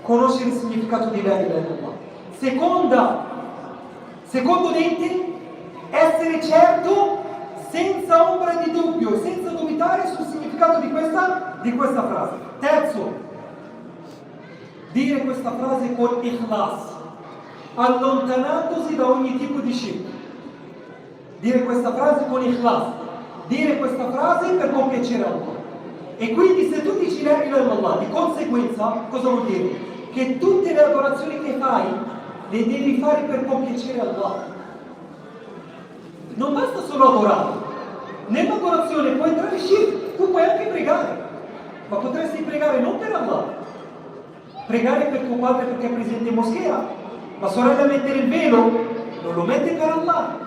A: conoscere il significato di la ilaha illallah. Secondo dente, essere certo senza ombra di dubbio e senza dubitare sul significato di questa frase. Terzo, dire questa frase con ikhlas, allontanandosi da ogni tipo di shirk. Dire questa frase con ikhlas, dire questa frase per compiacere Allah. E quindi se tu dici la ilaha illallah, di conseguenza cosa vuol dire? Che tutte le adorazioni che fai le devi fare per compiacere Allah. Non basta solo adorare. Nell'adorazione può entrare shirk, tu puoi anche pregare, ma potresti pregare non per Allah, pregare per tuo padre perché è presente in moschea, La sorella mettere il velo non lo mette per Allah,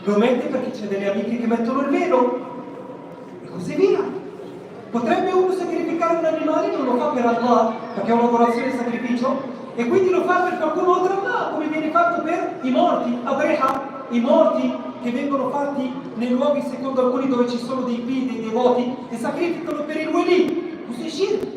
A: lo mette perché c'è delle amiche che mettono il velo e così via. Potrebbe uno sacrificare un animale, non lo fa per Allah perché è un'adorazione e sacrificio, e quindi lo fa per qualcuno oltre Allah, come viene fatto per i morti, Adreha, i morti che vengono fatti nei luoghi secondo alcuni dove ci sono dei figli, dei devoti, e sacrificano per il wali. Questo è shirk.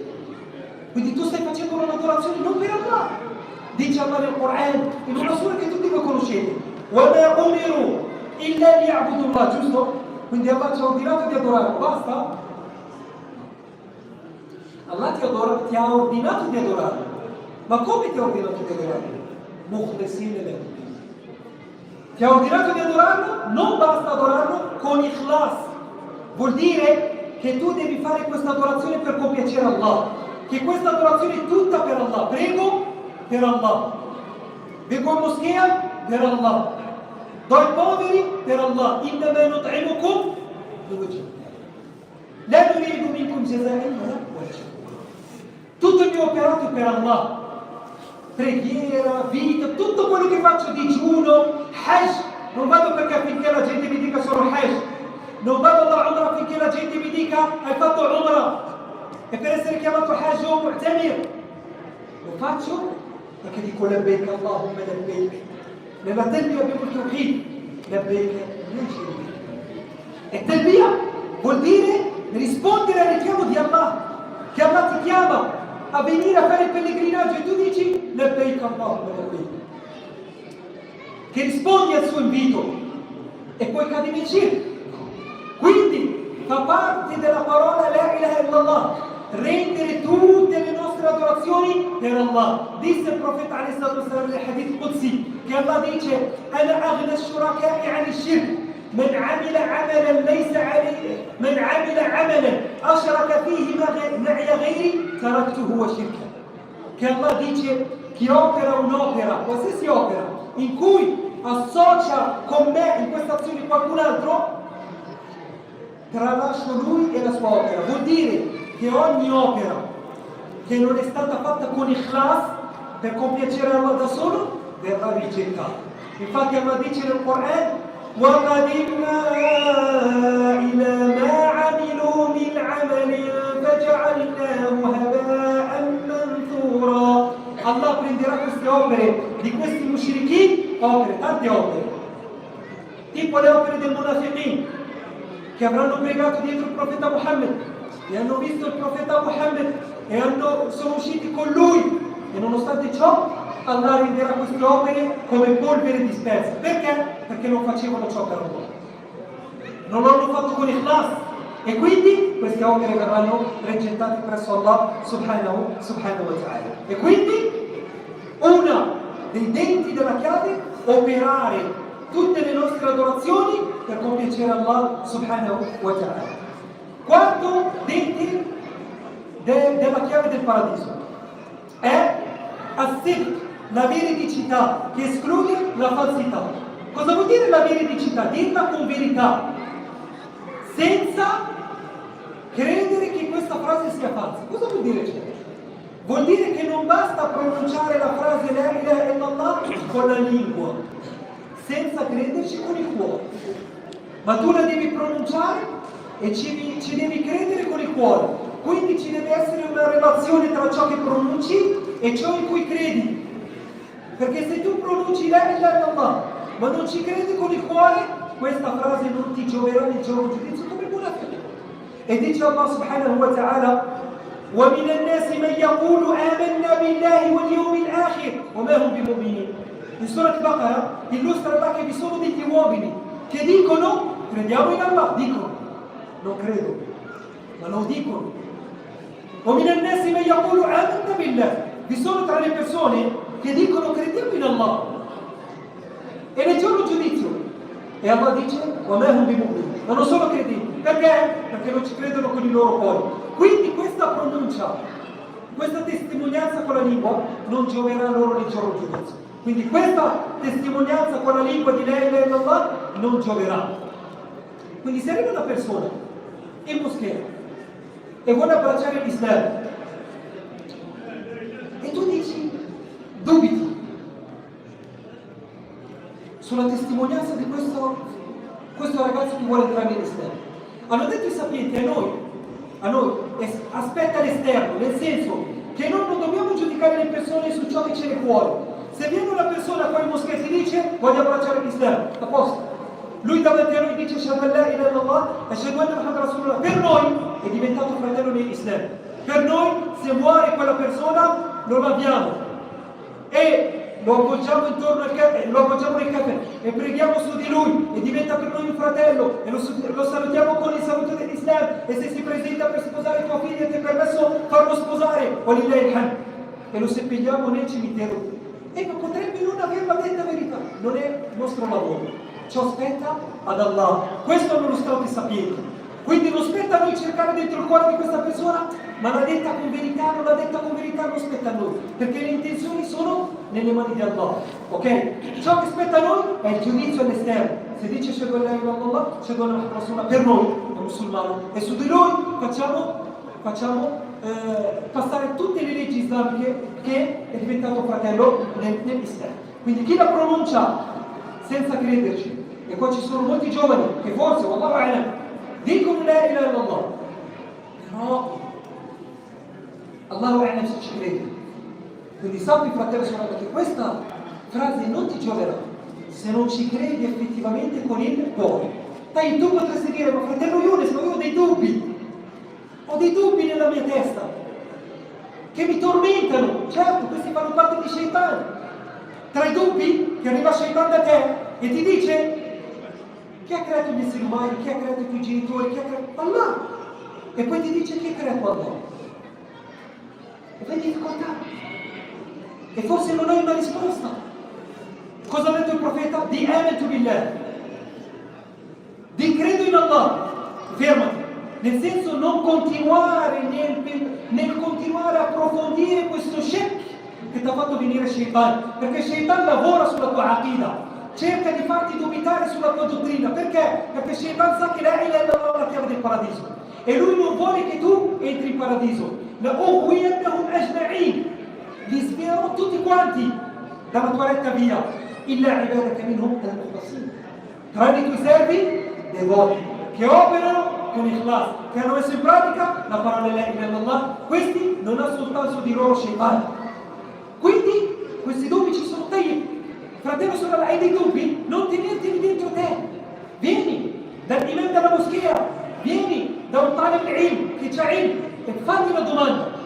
A: Quindi tu stai facendo un'adorazione non per Allah. Dice Allah nel Quran, in una sura che tutti voi conoscete, وَمَا أُمِرُوا إِلَّا لِيَعْبُدُوا اللَّهَ, giusto? Quindi Allah ci ha ordinato di adorarlo, basta? Allah ti ha ordinato di adorarlo. Ma come ti ha ordinato di adorarlo? مُخْلِصِينَ لَهُ. Ti ha ordinato di adorarlo, non basta adorarlo con ikhlas. Vuol dire che tu devi fare questa adorazione per compiacere Allah, che questa adorazione è tutta per Allah. Prego per Allah, vengo in moschea per Allah, do ai poveri per Allah. إِنَّمَا نُطْعِمُكُمْ لِوَجْهِ اللَّهِ لَا نُرِيدُ مِنكُمْ جَزَاءً وَلَا شُكُورًا. Tutto il mio operato è per Allah. Preghiera, vita, tutto quello che faccio, digiuno, hajj, non vado perché affinché la gente mi dica solo hajj, non vado alla umrah affinché la gente mi dica hai fatto umrah e per essere chiamato hajj o mu'tamir. Lo faccio perché dico labbaik Allahumma labbaik. Nella talbiya abbiamo il tawhid, labbaik la sharika. E talbiya vuol dire rispondere al richiamo di Allah, che Allah ti chiama a venire a fare il pellegrinaggio e tu dici labbaik Allahumma labbaik, che rispondi al suo invito e poi cadi nel shirk. Quindi fa parte della parola la ilaha illallah, rendere tutte le nostre adorazioni per Allah. Disse il profeta alaihi salatu wassalam nel hadith Qudsi che Allah dice ana aghna ash-shuraka'i 'an ash-shirk من عمل عملا ليس عليه من عمل عملا أشرك فيه معي غيري تركته وشركه. Che Allah dice chi opera un'opera, qualsiasi opera, in cui associa con me in questa azione qualcun altro, tralascio lui e la sua opera. Vuol dire che ogni opera che non è stata fatta con ikhlas per compiacere Allah da solo verrà rigettata. Infatti Allah dice nel Quran وَقَدِمْنَا إِلَى مَا عَمِلُوا مِنْ عَمَلٍ فَجَعَلْنَاهُ هَبَاءً مَنْثُورًا. Allah prenderà queste opere di questi mushrikeen, tante opere, tipo le opere del munafiqin, che avranno pregato dietro il profeta Muhammad e hanno visto il profeta Muhammad e sono usciti con lui, e nonostante ciò Allah renderà queste opere come polvere dispersa. Perché? Perché non facevano ciò per Allah, non l'hanno fatto con ikhlas, e quindi queste opere verranno rigettate presso Allah subhanahu wa ta'ala. E quindi una dei denti della chiave, operare tutte le nostre adorazioni per compiacere Allah subhanahu wa ta'ala. Quarto dente della chiave del paradiso è as-sidq, la veridicità, che esclude la falsità. Cosa vuol dire la veridicità? Dirla con verità, senza credere che questa frase sia falsa. Cosa vuol dire ciò? Vuol dire che non basta pronunciare la frase la ilaha illallah con la lingua, senza crederci con il cuore, ma tu la devi pronunciare e ci devi credere con il cuore. Quindi ci deve essere una relazione tra ciò che pronunci e ciò in cui credi. Perché se tu pronunci la ilaha illallah ma non ci credi con il cuore, questa frase non ti gioverà nel giorno giudizio come munafiq. E dice Allah subhanahu wa ta'ala وَمِنَ النَّاسِ مَنْ يَقُولُ آمَنَّا بِاللَّهِ وَالْيَوْمِ الْآخِرِ وَمَا هُمْ بِمُؤْمِنِينَ. In Surah Al-Baqarah illustra Allah che vi sono degli uomini che dicono crediamo in Allah, dicono non credo, ma lo dicono. وَمِنَ النَّاسِ مَنْ يَقُولُ آمَنَّا بِاللَّهِ. Vi sono tra le persone che dicono crediamo in Allah e nel giorno giudizio, e Allah dice وَمَا هُمْ بِمُؤْمِنِينَ, ma non sono credenti. Perché? Perché non ci credono con il loro cuore. Quindi questa pronuncia, questa testimonianza con la lingua non gioverà loro nel giorno giudizio. Quindi questa testimonianza con la lingua di la ilaha illallah non gioverà. Quindi se arriva una persona in moschea e vuole abbracciare l'Islam e tu dici dubiti, sulla testimonianza di questo ragazzo che vuole entrare nell'esterno. Hanno detto i sapienti a noi aspetta l'esterno, nel senso che noi non dobbiamo giudicare le persone su ciò che c'è nel cuore. Se viene una persona qua in moschea e ti dice voglio abbracciare l'Islam, a posto. Lui davanti a noi dice Ashhadu an la ilaha illallah, Ashhadu anna Muhammad Rasulullah. Per noi è diventato fratello nell'Islam. Per noi se muore quella persona non l'abbiamo e lo appoggiamo intorno lo appoggiamo nel caffè e preghiamo su di lui e diventa per noi un fratello e lo salutiamo con il saluto dell'Islam, e se si presenta per sposare tua figlia ti è permesso farlo sposare e lo seppelliamo nel cimitero. E potrebbe non aver la detta verità, non è il nostro lavoro, ci aspetta ad Allah. Questo hanno illustrato i sapienti. Quindi non spetta a noi cercare dentro il cuore di questa persona, ma l'ha detta con verità, non l'ha detta con verità, non spetta a noi, perché le intenzioni sono nelle mani di Allah. Ok? Ciò che spetta a noi è il giudizio all'esterno. Se dice Ashhadu an la ilaha illallah, Ashhadu anna Muhammad Rasulullah, per noi è musulmano, e su di lui facciamo passare tutte le leggi islamiche che è diventato fratello nell'Islam. Quindi chi la pronuncia senza crederci, e qua ci sono molti giovani che forse, wallahu a'lam, dicono la ilaha illallah, però Allahu a'lam se ci crede. Quindi sappi, fratello e sorella, che questa frase non ti gioverà se non ci credi effettivamente con il cuore. Dai, tu potresti dire, ma fratello Younes, ma io ho dei dubbi nella mia testa che mi tormentano. Certo, questi fanno parte di Shaitan. Tra i dubbi che arriva Shaitan da te e ti dice: chi ha creato gli esseri umani? Chi ha creato i tuoi genitori? Chi ha creato Allah? E poi ti dice: chi ha creato Allah? E vai in difficoltà. E forse non hai una risposta. Cosa ha detto il profeta? Di amantu billah. Di credo in Allah. Fermati. Nel senso, non continuare nel continuare a approfondire questo shirk che ti ha fatto venire Shaitan, perché Shaitan lavora sulla tua aqida, cerca di farti dubitare sulla tua dottrina. Perché? Perché Shaitan sa che la ilaha illallah è la chiave del paradiso e lui non vuole che tu entri in paradiso. Li svierò tutti quanti dalla tua retta via, illa ibadaka minhum al-mukhlasin, tranne i tuoi servi devoti che operano con ikhlas, che hanno messo in pratica la parola la ilaha illallah. Questi non ha soltanto di loro Shaitan. Quindi questi dubbi ci sono. Te, fratello, sorella, hai dei dubbi? Non tenerteli dentro te. Vieni dall'imam della moschea, vieni da un talib ilm che c'ha ilm e fagli una domanda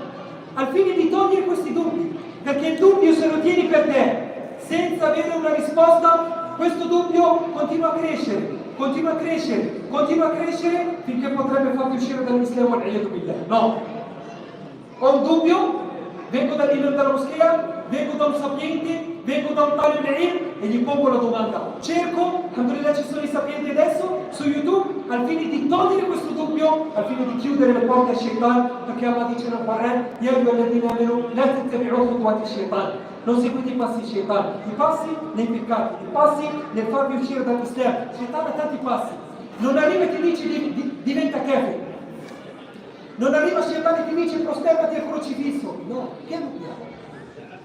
A: al fine di togliere questi dubbi, perché il dubbio, se lo tieni per te senza avere una risposta, questo dubbio continua a crescere finché potrebbe farti uscire dall'Islam wal-'iyadu billah. No, ho un dubbio, vengo dall'imam della moschea, vengo da un sapiente, vengo da un talib ilm e gli pongo la domanda. Cerco, alhamdulillah ci sono i sapienti adesso su YouTube, al fine di togliere questo dubbio, al fine di chiudere le porte a Shaitan, perché Allah dice nel Quran: Ya ayyuhalladhina amanu la tattabi'u khutuwati Shaitan. Non seguite i passi di Shaitan, i passi nei peccati, i passi nel farvi uscire dall'Islam. Shaitan ha tanti passi. Non arriva e ti dice diventa kafir. Non arriva Shaitan e ti dice prosternati al crocifisso. No, piano piano.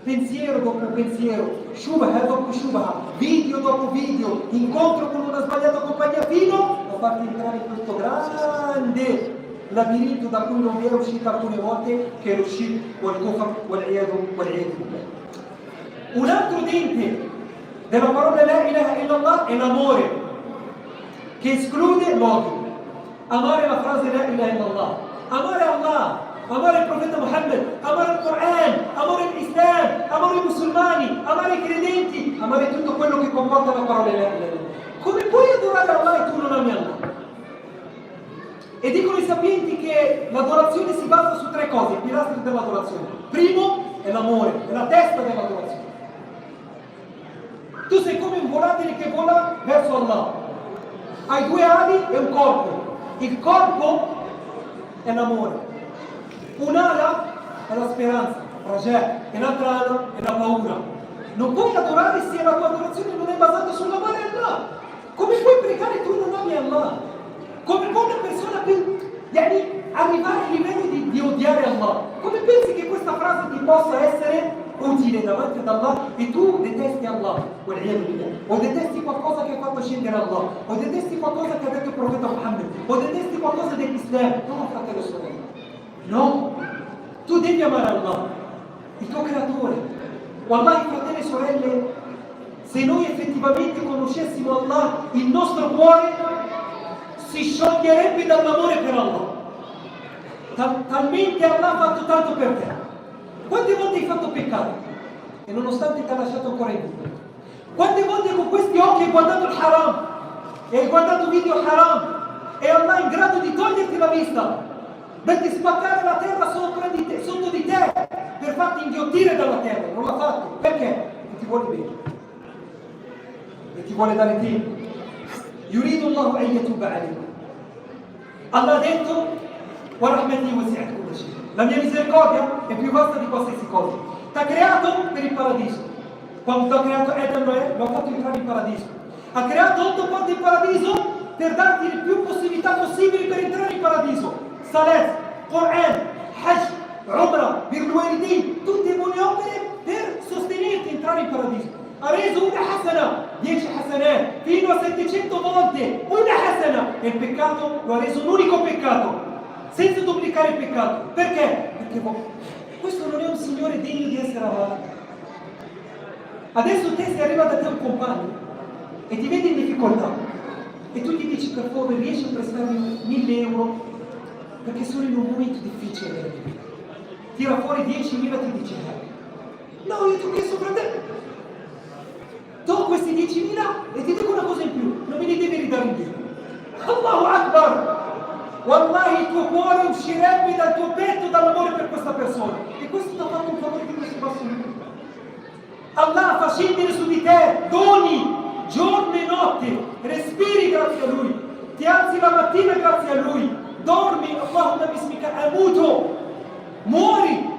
A: Pensiero dopo pensiero, shubha dopo shubha, video dopo video, incontro con una sbagliata compagnia, fino a farti entrare in questo grande labirinto da cui non vi era uscita alcune volte, che è lo shirk wal kufr wal-'iyadu billah. Un altro dente della parola la ilaha illallah è l'amore, che esclude l'odio. Amare la frase la ilaha illallah, amare Allah, amare il profeta Muhammad, amare il Quran, amare l'Islam, amare i musulmani, amare i credenti, amare tutto quello che comporta la parola la ilaha illallah. Come puoi adorare Allah e tu non ami Allah? E dicono i sapienti che l'adorazione si basa su tre cose, i pilastri dell'adorazione. Primo è l'amore, è la testa dell'adorazione. Tu sei come un volatile che vola verso Allah. Hai due ali e un corpo. Il corpo è l'amore. Un'ala è la speranza, raja, e l'altra ala è la paura. Non puoi adorare se la tua adorazione non è basata sull'amore Allah. Come puoi pregare tu non ami Allah? Come può una persona arrivare al livello di odiare Allah? Come pensi che questa frase ti possa essere utile davanti ad Allah e tu detesti Allah, o detesti qualcosa che ha fatto scendere Allah, o detesti qualcosa che ha detto il profeta Muhammad, o detesti qualcosa dell'Islam. No, fratello e sorella, no, tu devi amare Allah, il tuo creatore. Wallahi, fratelli e sorelle, se noi effettivamente conoscessimo Allah, il nostro cuore si scioglierebbe dall'amore per Allah. Talmente Allah ha fatto tanto per te. Quante volte hai fatto peccato e nonostante ti ha lasciato ancora in vita? Quante volte con questi occhi hai guardato il haram e hai guardato video haram e Allah è in grado di toglierti la vista, per ti spaccare la terra sotto di te, per farti inghiottire dalla terra? Non l'ha fatto. Perché? Perché ti vuole bene e ti vuole dare tempo. Yuridu Allahu an yatuba alaykum. Allah ha detto: وَرَحْمَتِي وَسِعَتْ كُلَّ شَيْءٍ. La mia misericordia è più vasta di qualsiasi cosa. Ti ha creato per il paradiso. Quando ti ha creato Adam, lo ha fatto entrare in paradiso. Ha creato 8 porte in paradiso per darti le più possibilità possibili per entrare in paradiso. Salat, Quran, Hajj, Umrah, Birrul Walidin, tutte buone opere per sostenerti a entrare in paradiso. Ha reso una hasana, 10 hasanat, fino a 700 volte una hasana. E il peccato lo ha reso un unico peccato, senza duplicare il peccato. Perché? Perché questo non è un Signore degno di essere amato. Adesso te si arriva da te un compagno e ti vede in difficoltà e tu gli dici: per favore, riesci a prestarmi 1.000 euro perché sono in un momento difficile della mia vita. Tira fuori 10.000 e ti dice: no, io ti ho chiesto fratello, do questi 10.000 e ti dico una cosa in più, non me li devi ridare indietro. Allahu Akbar! Wallahi, il tuo cuore uscirebbe dal tuo petto dall'amore per questa persona. E questo ti ha fatto un favore di questo basso. Allah fa scendere su di te doni, giorno e notte. Respiri grazie a Lui. Ti alzi la mattina grazie a Lui. Dormi, Allahumma bismika amuto. Muori.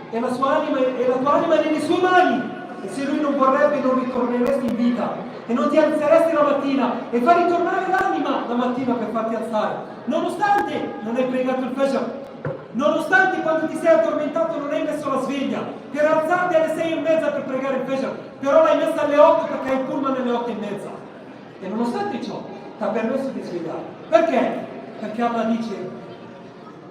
A: E la tua anima è nelle sue mani. E se Lui non vorrebbe, non ritorneresti in vita. E non ti alzeresti la mattina e fa ritornare l'anima la mattina per farti alzare, nonostante non hai pregato il Fajr, nonostante quando ti sei addormentato non hai messo la sveglia per alzarti alle 6:30 per pregare il Fajr, però l'hai messa alle 8 perché hai il pullman alle 8:30, e nonostante ciò ti ha permesso di svegliare. Perché? Perché Allah dice: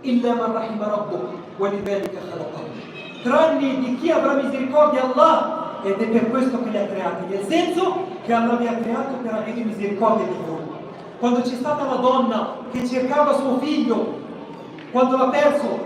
A: illa man rahima rabbuk wa lidhalika khalaqahu, tranne di chi avrà misericordia Allah, ed è per questo che li ha creati, nel senso che Allah vi ha creato per avere misericordia di voi. Quando c'è stata la donna che cercava suo figlio, quando l'ha perso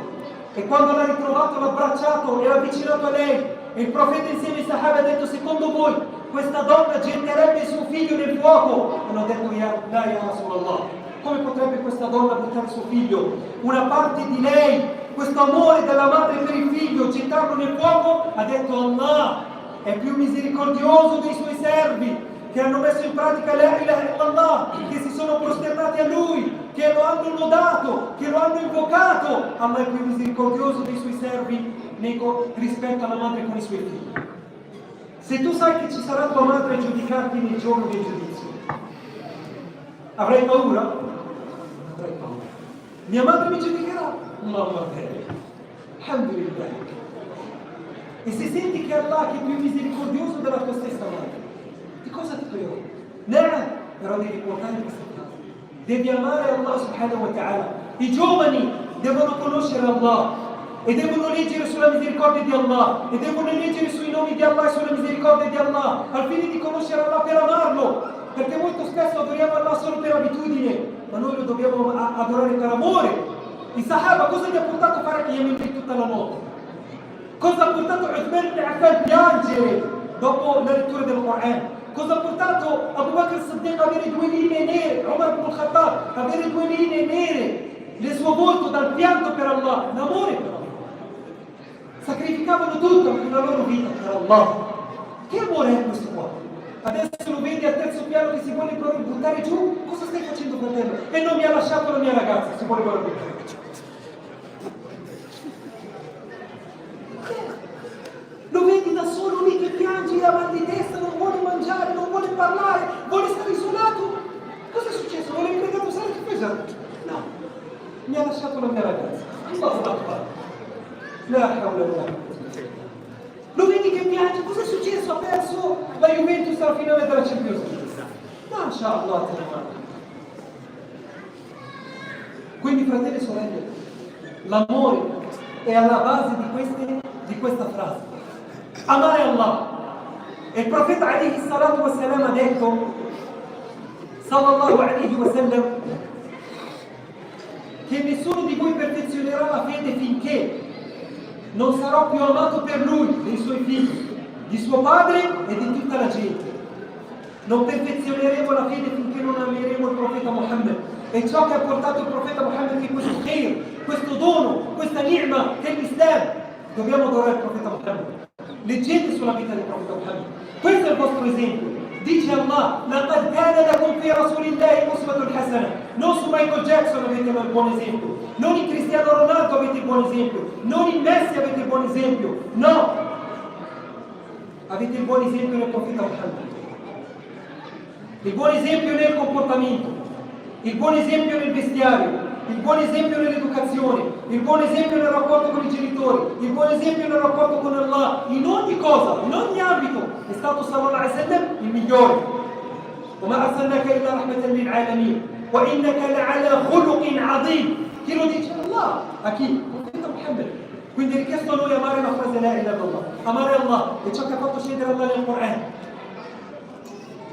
A: e quando l'ha ritrovato, l'ha abbracciato e l'ha avvicinato a lei, e il profeta insieme ai Sahaba ha detto: secondo voi questa donna getterebbe suo figlio nel fuoco? E hanno detto: ya Rasulallah, come potrebbe questa donna buttare suo figlio? Una parte di lei, questo amore della madre per il figlio, gettarlo nel fuoco? Ha detto: Allah è più misericordioso dei suoi servi che hanno messo in pratica la ilaha illallah, che si sono prosternati a Lui, che lo hanno lodato, che lo hanno invocato. Allah è più misericordioso dei suoi servi rispetto alla madre con i suoi figli. Se tu sai che ci sarà tua madre a giudicarti nel giorno del giudizio, avrai paura? Avrai paura. Mia madre mi giudicherà? No, va bene. Alhamdulillah. E se senti che Allah che è più misericordioso della tua stessa madre, di cosa ti preoccupi? No, però devi portare questa frase. Devi amare Allah subhanahu wa ta'ala. I giovani devono conoscere Allah e devono leggere sulla misericordia di Allah e devono leggere sui nomi di Allah e sulla misericordia di Allah, al fine di conoscere Allah per amarlo, perché molto spesso adoriamo Allah solo per abitudine, ma noi lo dobbiamo adorare per amore. I Sahaba cosa gli ha portato a fare Qiyam tutta la notte? Cosa ha portato Uthman ibn Affan a piangere dopo la lettura del Quran? Cosa ha portato Abu Bakr as-Siddiq a avere 2 linee nere, Umar ibn al-Khattab a avere 2 linee nere nel suo volto dal pianto per Allah, l'amore per Allah? Sacrificavano tutto, anche la loro vita per Allah. Che amore è questo qua? Adesso lo vedi al terzo piano che si vuole buttare giù? Cosa stai facendo, fratello? E non mi ha lasciato la mia ragazza, si vuole buttare giù. Lo vedi da solo lì che piange, la mal di testa, non vuole mangiare, non vuole parlare, vuole stare isolato. Cosa è successo? Non hai pregato Salat al-Fajr? No, mi ha lasciato la mia ragazza. Allahu Akbar. La hawla wa la quwwata. Lo vedi piange, cosa è successo? Ha perso la Juventus alla finale della Champions League. MashaAllah. Quindi fratelli e sorelle, l'amore è alla base di questa frase. Amare Allah. E il profeta alaihi salatu wassalam ha detto, sallallahu alaihi wasallam, che nessuno di voi perfezionerà la fede finché non sarà più amato per lui, dei suoi figli, di suo padre e di tutta la gente. Non perfezioneremo la fede finché non ameremo il profeta Muhammad. E ciò che ha portato il profeta Muhammad, che questo khair, questo dono, questa ni'ma, che è l'Islam. Dobbiamo adorare il profeta Muhammad. Leggete sulla vita del profeta Muhammad. Questo è il vostro esempio. Dice Allah, لَقَدْ كَانَ لَكُمْ فِي رَسُولِ اللَّهِ أُسْوَةٌ حَسَنَةٌ. Non su Michael Jackson avete il buon esempio, non in Cristiano Ronaldo avete il buon esempio, non in Messi avete il buon esempio, no! Avete il buon esempio nel profeta Muhammad. Il buon esempio nel comportamento, il buon esempio nel vestiario, il buon esempio nell'educazione, il buon esempio nel rapporto con i genitori, il buon esempio nel rapporto con Allah, in ogni cosa, in ogni ambito. È stato sallallahu alaihi wasallam il migliore. وَمَا أَرْسَلْنَاكَ إِلَّا رَحْمَةً لِلْعَالَمِينَ وَإِنَّكَ لَعَلَى خُلُقٍ عَظِيمٍ. Chi lo dice? Allah. A chi? Il profeta Muhammad. Quindi è richiesto a noi amare la frase la ilaha illallah, amare Allah, e ciò che ha fatto scendere Allah nel Corano.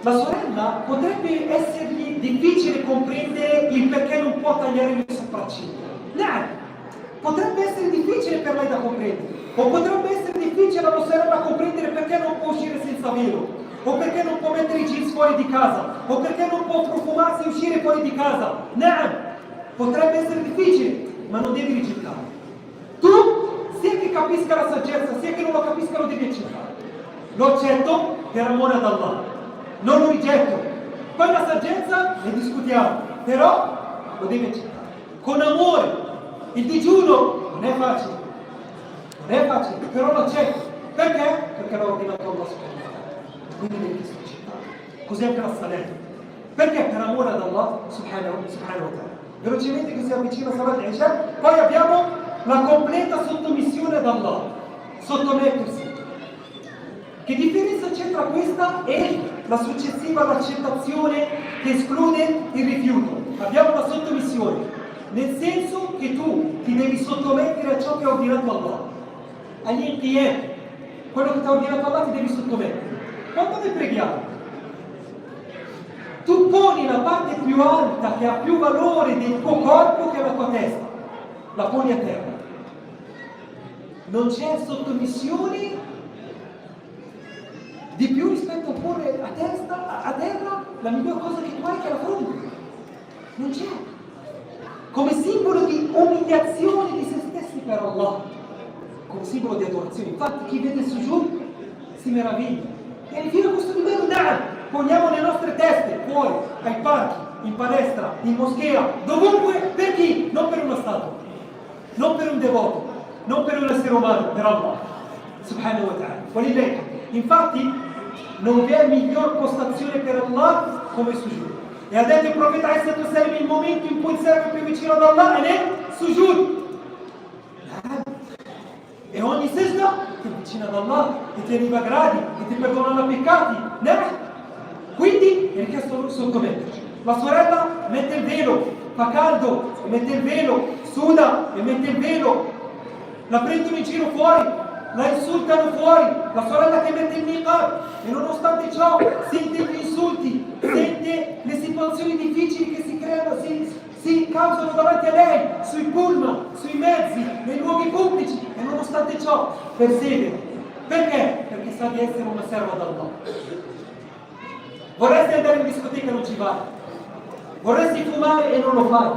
A: La sorella potrebbe essergli difficile comprendere il perché non può tagliare le sopracciglia. No, potrebbe essere difficile per lei da comprendere. O potrebbe essere difficile alla sorella comprendere perché non può uscire senza velo, o perché non può mettere i jeans fuori di casa, o perché non può profumarsi e uscire fuori di casa. No, potrebbe essere difficile, ma non devi rigettare. Tu, sia che capisca la saggezza, sia che non lo capisca, lo devi accettare. Lo accetto per amore ad Allah. Non lo rigetto. Poi la saggezza ne discutiamo, però lo devi accettare. Con amore. Il digiuno non è facile, però lo accetto. Perché? Perché l'ho ordinato Allah subhanahu wa ta'ala. Quindi devi accettare. Così anche la saletta. Perché? Per amore ad Allah subhanahu wa ta'ala. Velocemente che si avvicina a Salat al-Isha. Poi abbiamo la completa sottomissione ad Allah. Sottomettersi. Che differenza c'è tra questa e la successiva l'accettazione che esclude il rifiuto? Abbiamo la sottomissione, nel senso che tu ti devi sottomettere a ciò che ha ordinato Allah. Agli inqiyam, quello che ti ha ordinato Allah ti devi sottomettere. Quando noi preghiamo, tu poni la parte più alta che ha più valore del tuo corpo, che è la tua testa, la poni a terra. Non c'è sottomissione di più rispetto a porre a terra la miglior cosa che tu hai, che è la fronte. Non c'è. Come simbolo di umiliazione di se stessi per Allah, come simbolo di adorazione. Infatti chi vede il sujud si meraviglia. E fino a questo livello, poniamo le nostre teste fuori, ai parchi, in palestra, in moschea, dovunque. Per chi? Non per una statua, non per un devoto, non per un essere umano, per Allah subhanahu wa ta'ala. Infatti non vi è miglior postazione per Allah come sujud. E ha detto il profeta sallallahu il momento in cui il servo è più vicino ad Allah è nel sujud. E ogni sejda ti avvicina ad Allah, che ti arriva a gradi, che ti perdona i peccati. Quindi è richiesto sottometterci. La sorella mette il velo, fa caldo, e mette il velo, suda e mette il velo. La prendono in giro fuori, la insultano fuori, la sorella che mette il niqab, e nonostante ciò sente gli insulti, sente le situazioni difficili che si creano, si causano davanti a lei, sui pullman, sui mezzi, nei luoghi pubblici, e nonostante ciò persevera. Perché? Perché sa di essere una serva d'Allah. Vorresti andare in discoteca e non ci vai, vorresti fumare e non lo fai,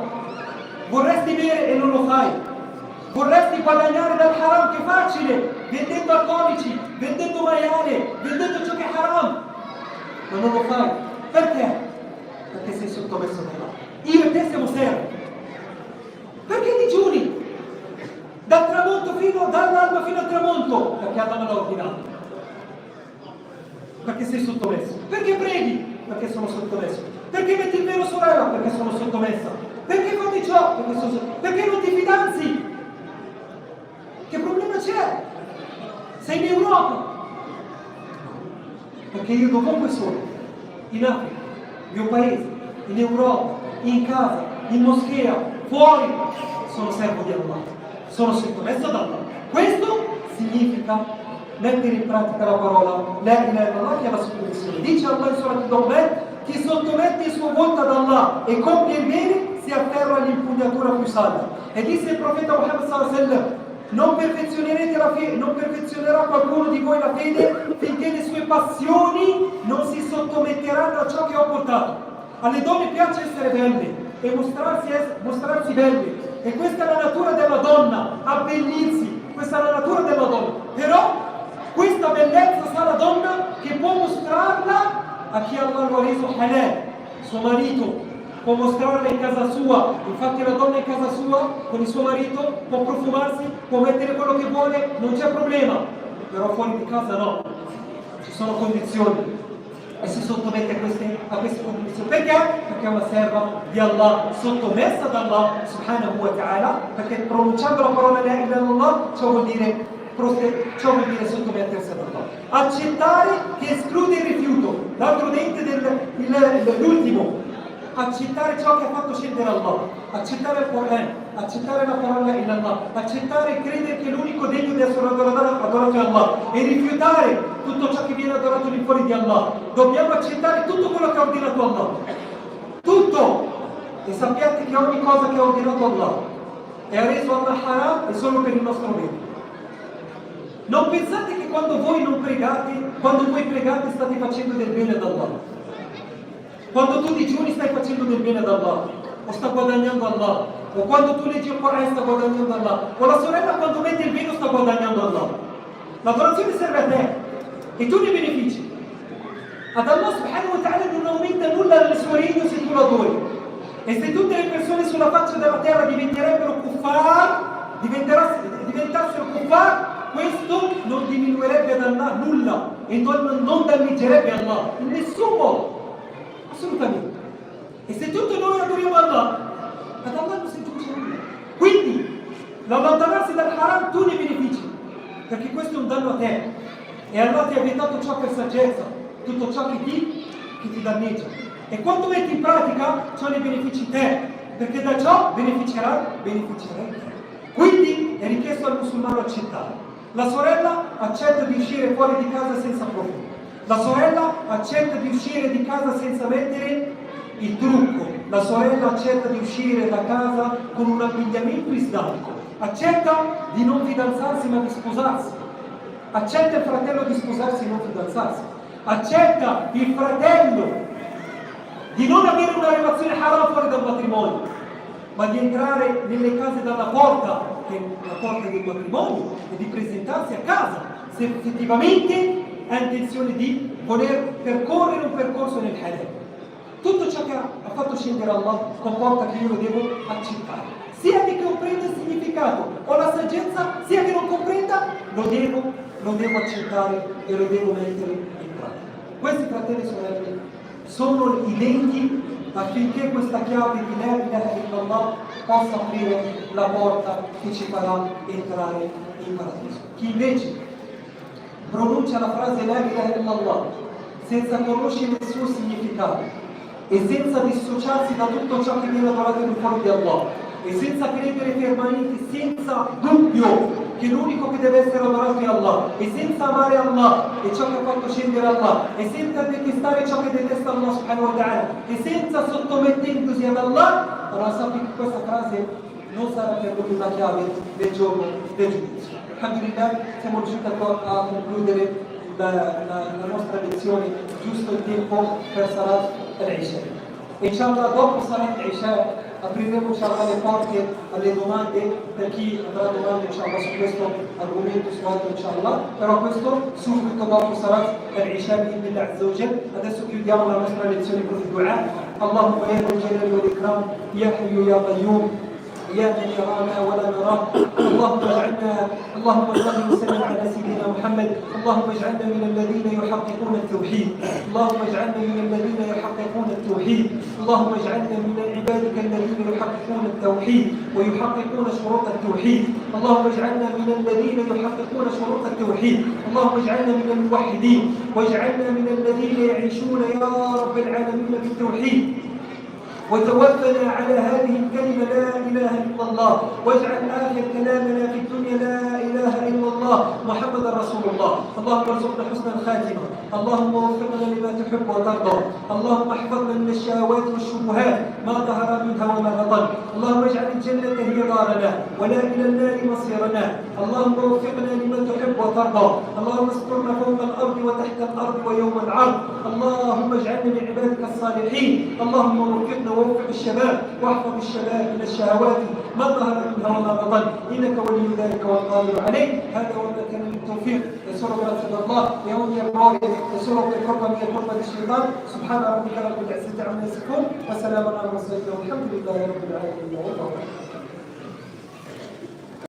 A: vorresti bere e non lo fai, vorresti guadagnare dal haram, che è facile, vendendo alcolici, vendendo maiale, vendendo ciò che è haram, ma non lo fai. Perché? Perché sei sottomesso ad Allah. Io e te siamo servi. Perché digiuni? Dall'alba fino al tramonto? Perché Allah me l'ha ordinato. Perché sei sottomesso. Perché preghi? Perché sono sottomesso. Perché metti il velo sorella? Perché sono sottomessa. Perché fai ciò? Perché non ti fidanzi? Che problema c'è? Sei in Europa, perché io dovunque sono, in Africa, nel mio paese, in Europa, in casa, in moschea, fuori, sono servo di Allah, sono sottomesso ad Allah. Questo significa mettere in pratica la parola La ilaha illallah, che è la sottomissione. Dice Allah in Surat al-Dommeh: chi sottomette il suo volto ad Allah e compie il bene si afferra all'impugnatura più salda. E disse il profeta Muhammad sallallahu alaihi wasallam: non perfezionerete la fede, non perfezionerà qualcuno di voi la fede finché le sue passioni non si sottometteranno a ciò che ho portato. Alle donne piace essere belle e mostrarsi belle, e questa è la natura della donna, abbellirsi, questa è la natura della donna. Però questa bellezza sa la donna che può mostrarla a chi Allah lo ha reso halal, suo marito, può mostrarla in casa sua. Infatti la donna in casa sua con il suo marito può profumarsi, può mettere quello che vuole, non c'è problema, però fuori di casa no, ci sono condizioni e si sottomette a queste condizioni. Perché? Perché è una serva di Allah, sottomessa ad Allah subhanahu wa ta'ala, perché pronunciando la parola La ilaha illallah ciò vuol dire sottomettersi ad Allah. Accettare che esclude il rifiuto, l'altro dente l'ultimo. Accettare ciò che ha fatto scendere Allah, accettare il Quran, accettare la parola in Allah, accettare e credere che l'unico degno di essere adorato è Allah, e rifiutare tutto ciò che viene adorato di fuori di Allah. Dobbiamo accettare tutto quello che ha ordinato Allah, tutto, e sappiate che ogni cosa che ha ordinato Allah e ha reso Allah haram è solo per il nostro bene. Non pensate che quando voi pregate state facendo del bene ad Allah. Quando tu digiuni stai facendo del bene ad Allah, o sta guadagnando Allah, o quando tu leggi il Quran sta guadagnando Allah, o la sorella quando mette il vino sta guadagnando Allah. L'adorazione serve a te e tu ne benefici. Ad Allah subhanahu wa ta'ala non aumenta nulla nel suo regno se tu lo adori. E se tutte le persone sulla faccia della terra diventassero kuffar, questo non diminuirebbe ad Allah nulla e non danneggerebbe Allah in nessun modo. Assolutamente. E se tutti noi adoriamo Allah, ad Allah non si aggiunge nulla. Quindi, l'allontanarsi dal haram tu ne benefici, perché questo è un danno a te. E Allah ti ha vietato ciò per saggezza, tutto ciò che ti danneggia. E quando metti in pratica, ciò ne benefici te, perché da ciò beneficerai te. Quindi è richiesto al musulmano accettare. La sorella accetta di uscire fuori di casa senza profumo. La sorella accetta di uscire di casa senza mettere il trucco. La sorella accetta di uscire da casa con un abbigliamento islamico. Accetta di non fidanzarsi ma di sposarsi. Accetta il fratello di sposarsi e non fidanzarsi. Accetta il fratello di non avere una relazione haram fuori dal matrimonio, ma di entrare nelle case dalla porta, che è la porta del matrimonio, e di presentarsi a casa se effettivamente ha intenzione di voler percorrere un percorso nel halal. Tutto ciò che ha fatto scendere Allah comporta che io lo devo accettare, sia che comprenda il significato o la saggezza, sia che non comprenda, lo devo accettare e lo devo mettere in pratica. Questi, fratelli e sorelle, sono i denti affinché questa chiave di La ilaha illallah possa aprire la porta che ci farà entrare in paradiso. Chi invece pronuncia la frase La ilaha illallah senza conoscere il suo significato e senza dissociarsi da tutto ciò che viene adorato di fuori di Allah e senza credere fermamente, senza dubbio, che l'unico che deve essere adorato è Allah, e senza amare Allah e ciò che ha fatto scendere Allah, e senza detestare ciò che detesta Allah subhanahu wa ta'ala, e senza sottomettendosi ad Allah, allora sappi che questa frase non sarà per lui una chiave del giorno del giudizio. Alhamdulillah, siamo riusciti a concludere la nostra lezione giusto in tempo per Salat al-Isha. Inshallah, dopo Salat al-Isha apriremo le porte alle domande per chi avrà domande su questo argomento, su altro inshallah, però questo subito dopo Salat al-Isha bi'idhnillah azza wa jal. Adesso chiudiamo la nostra lezione con il dua. Allahumma ya Dhal Jalali wal Ikram, ya Hayyu ya Qayyum, يا من يرانا ولا نراه. اللهم صل وسلم على سيدنا محمد. اللهم اجعلنا من الذين يحققون التوحيد. اللهم اجعلنا من الذين يحققون التوحيد. اللهم اجعلنا من عبادك الذين يحققون التوحيد ويحققون شروط التوحيد. اللهم اجعلنا من الذين يحققون شروط التوحيد. اللهم اجعلنا من الموحدين، واجعلنا من الذين يعيشون يا رب العالمين بالتوحيد. وتوفنا على هذه الكلمة لا إله إلا الله، واجعل آخر كلامنا في الدنيا لا إله إلا الله محمد رسول الله. اللهم ارزقنا حسن الخاتمة. اللهم وفقنا لما تحب وترضى. اللهم احفظنا من الشهوات والشبهات ما ظهر منها وما بطن. اللهم اجعل الجنة هي دارنا ولا إلى النار مصيرنا. اللهم وفقنا لما تحب وترضى. اللهم استرنا فوق الأرض وتحت الأرض ويوم العرض. اللهم اجعلنا من عبادك الصالحين. اللهم وفقنا ووفق الشباب واحفظ الشباب من الشهوات ما ظهر منها وما بطن، انك ولي ذلك والقادر عليه. هذا وما كان من توفيق يسرك رسول الله يوم يبرأ يسرك الحكم من حكمة الشيطان. سبحان ربك رب العزة عما يصفون وسلام على المرسلين والحمد لله رب العالمين.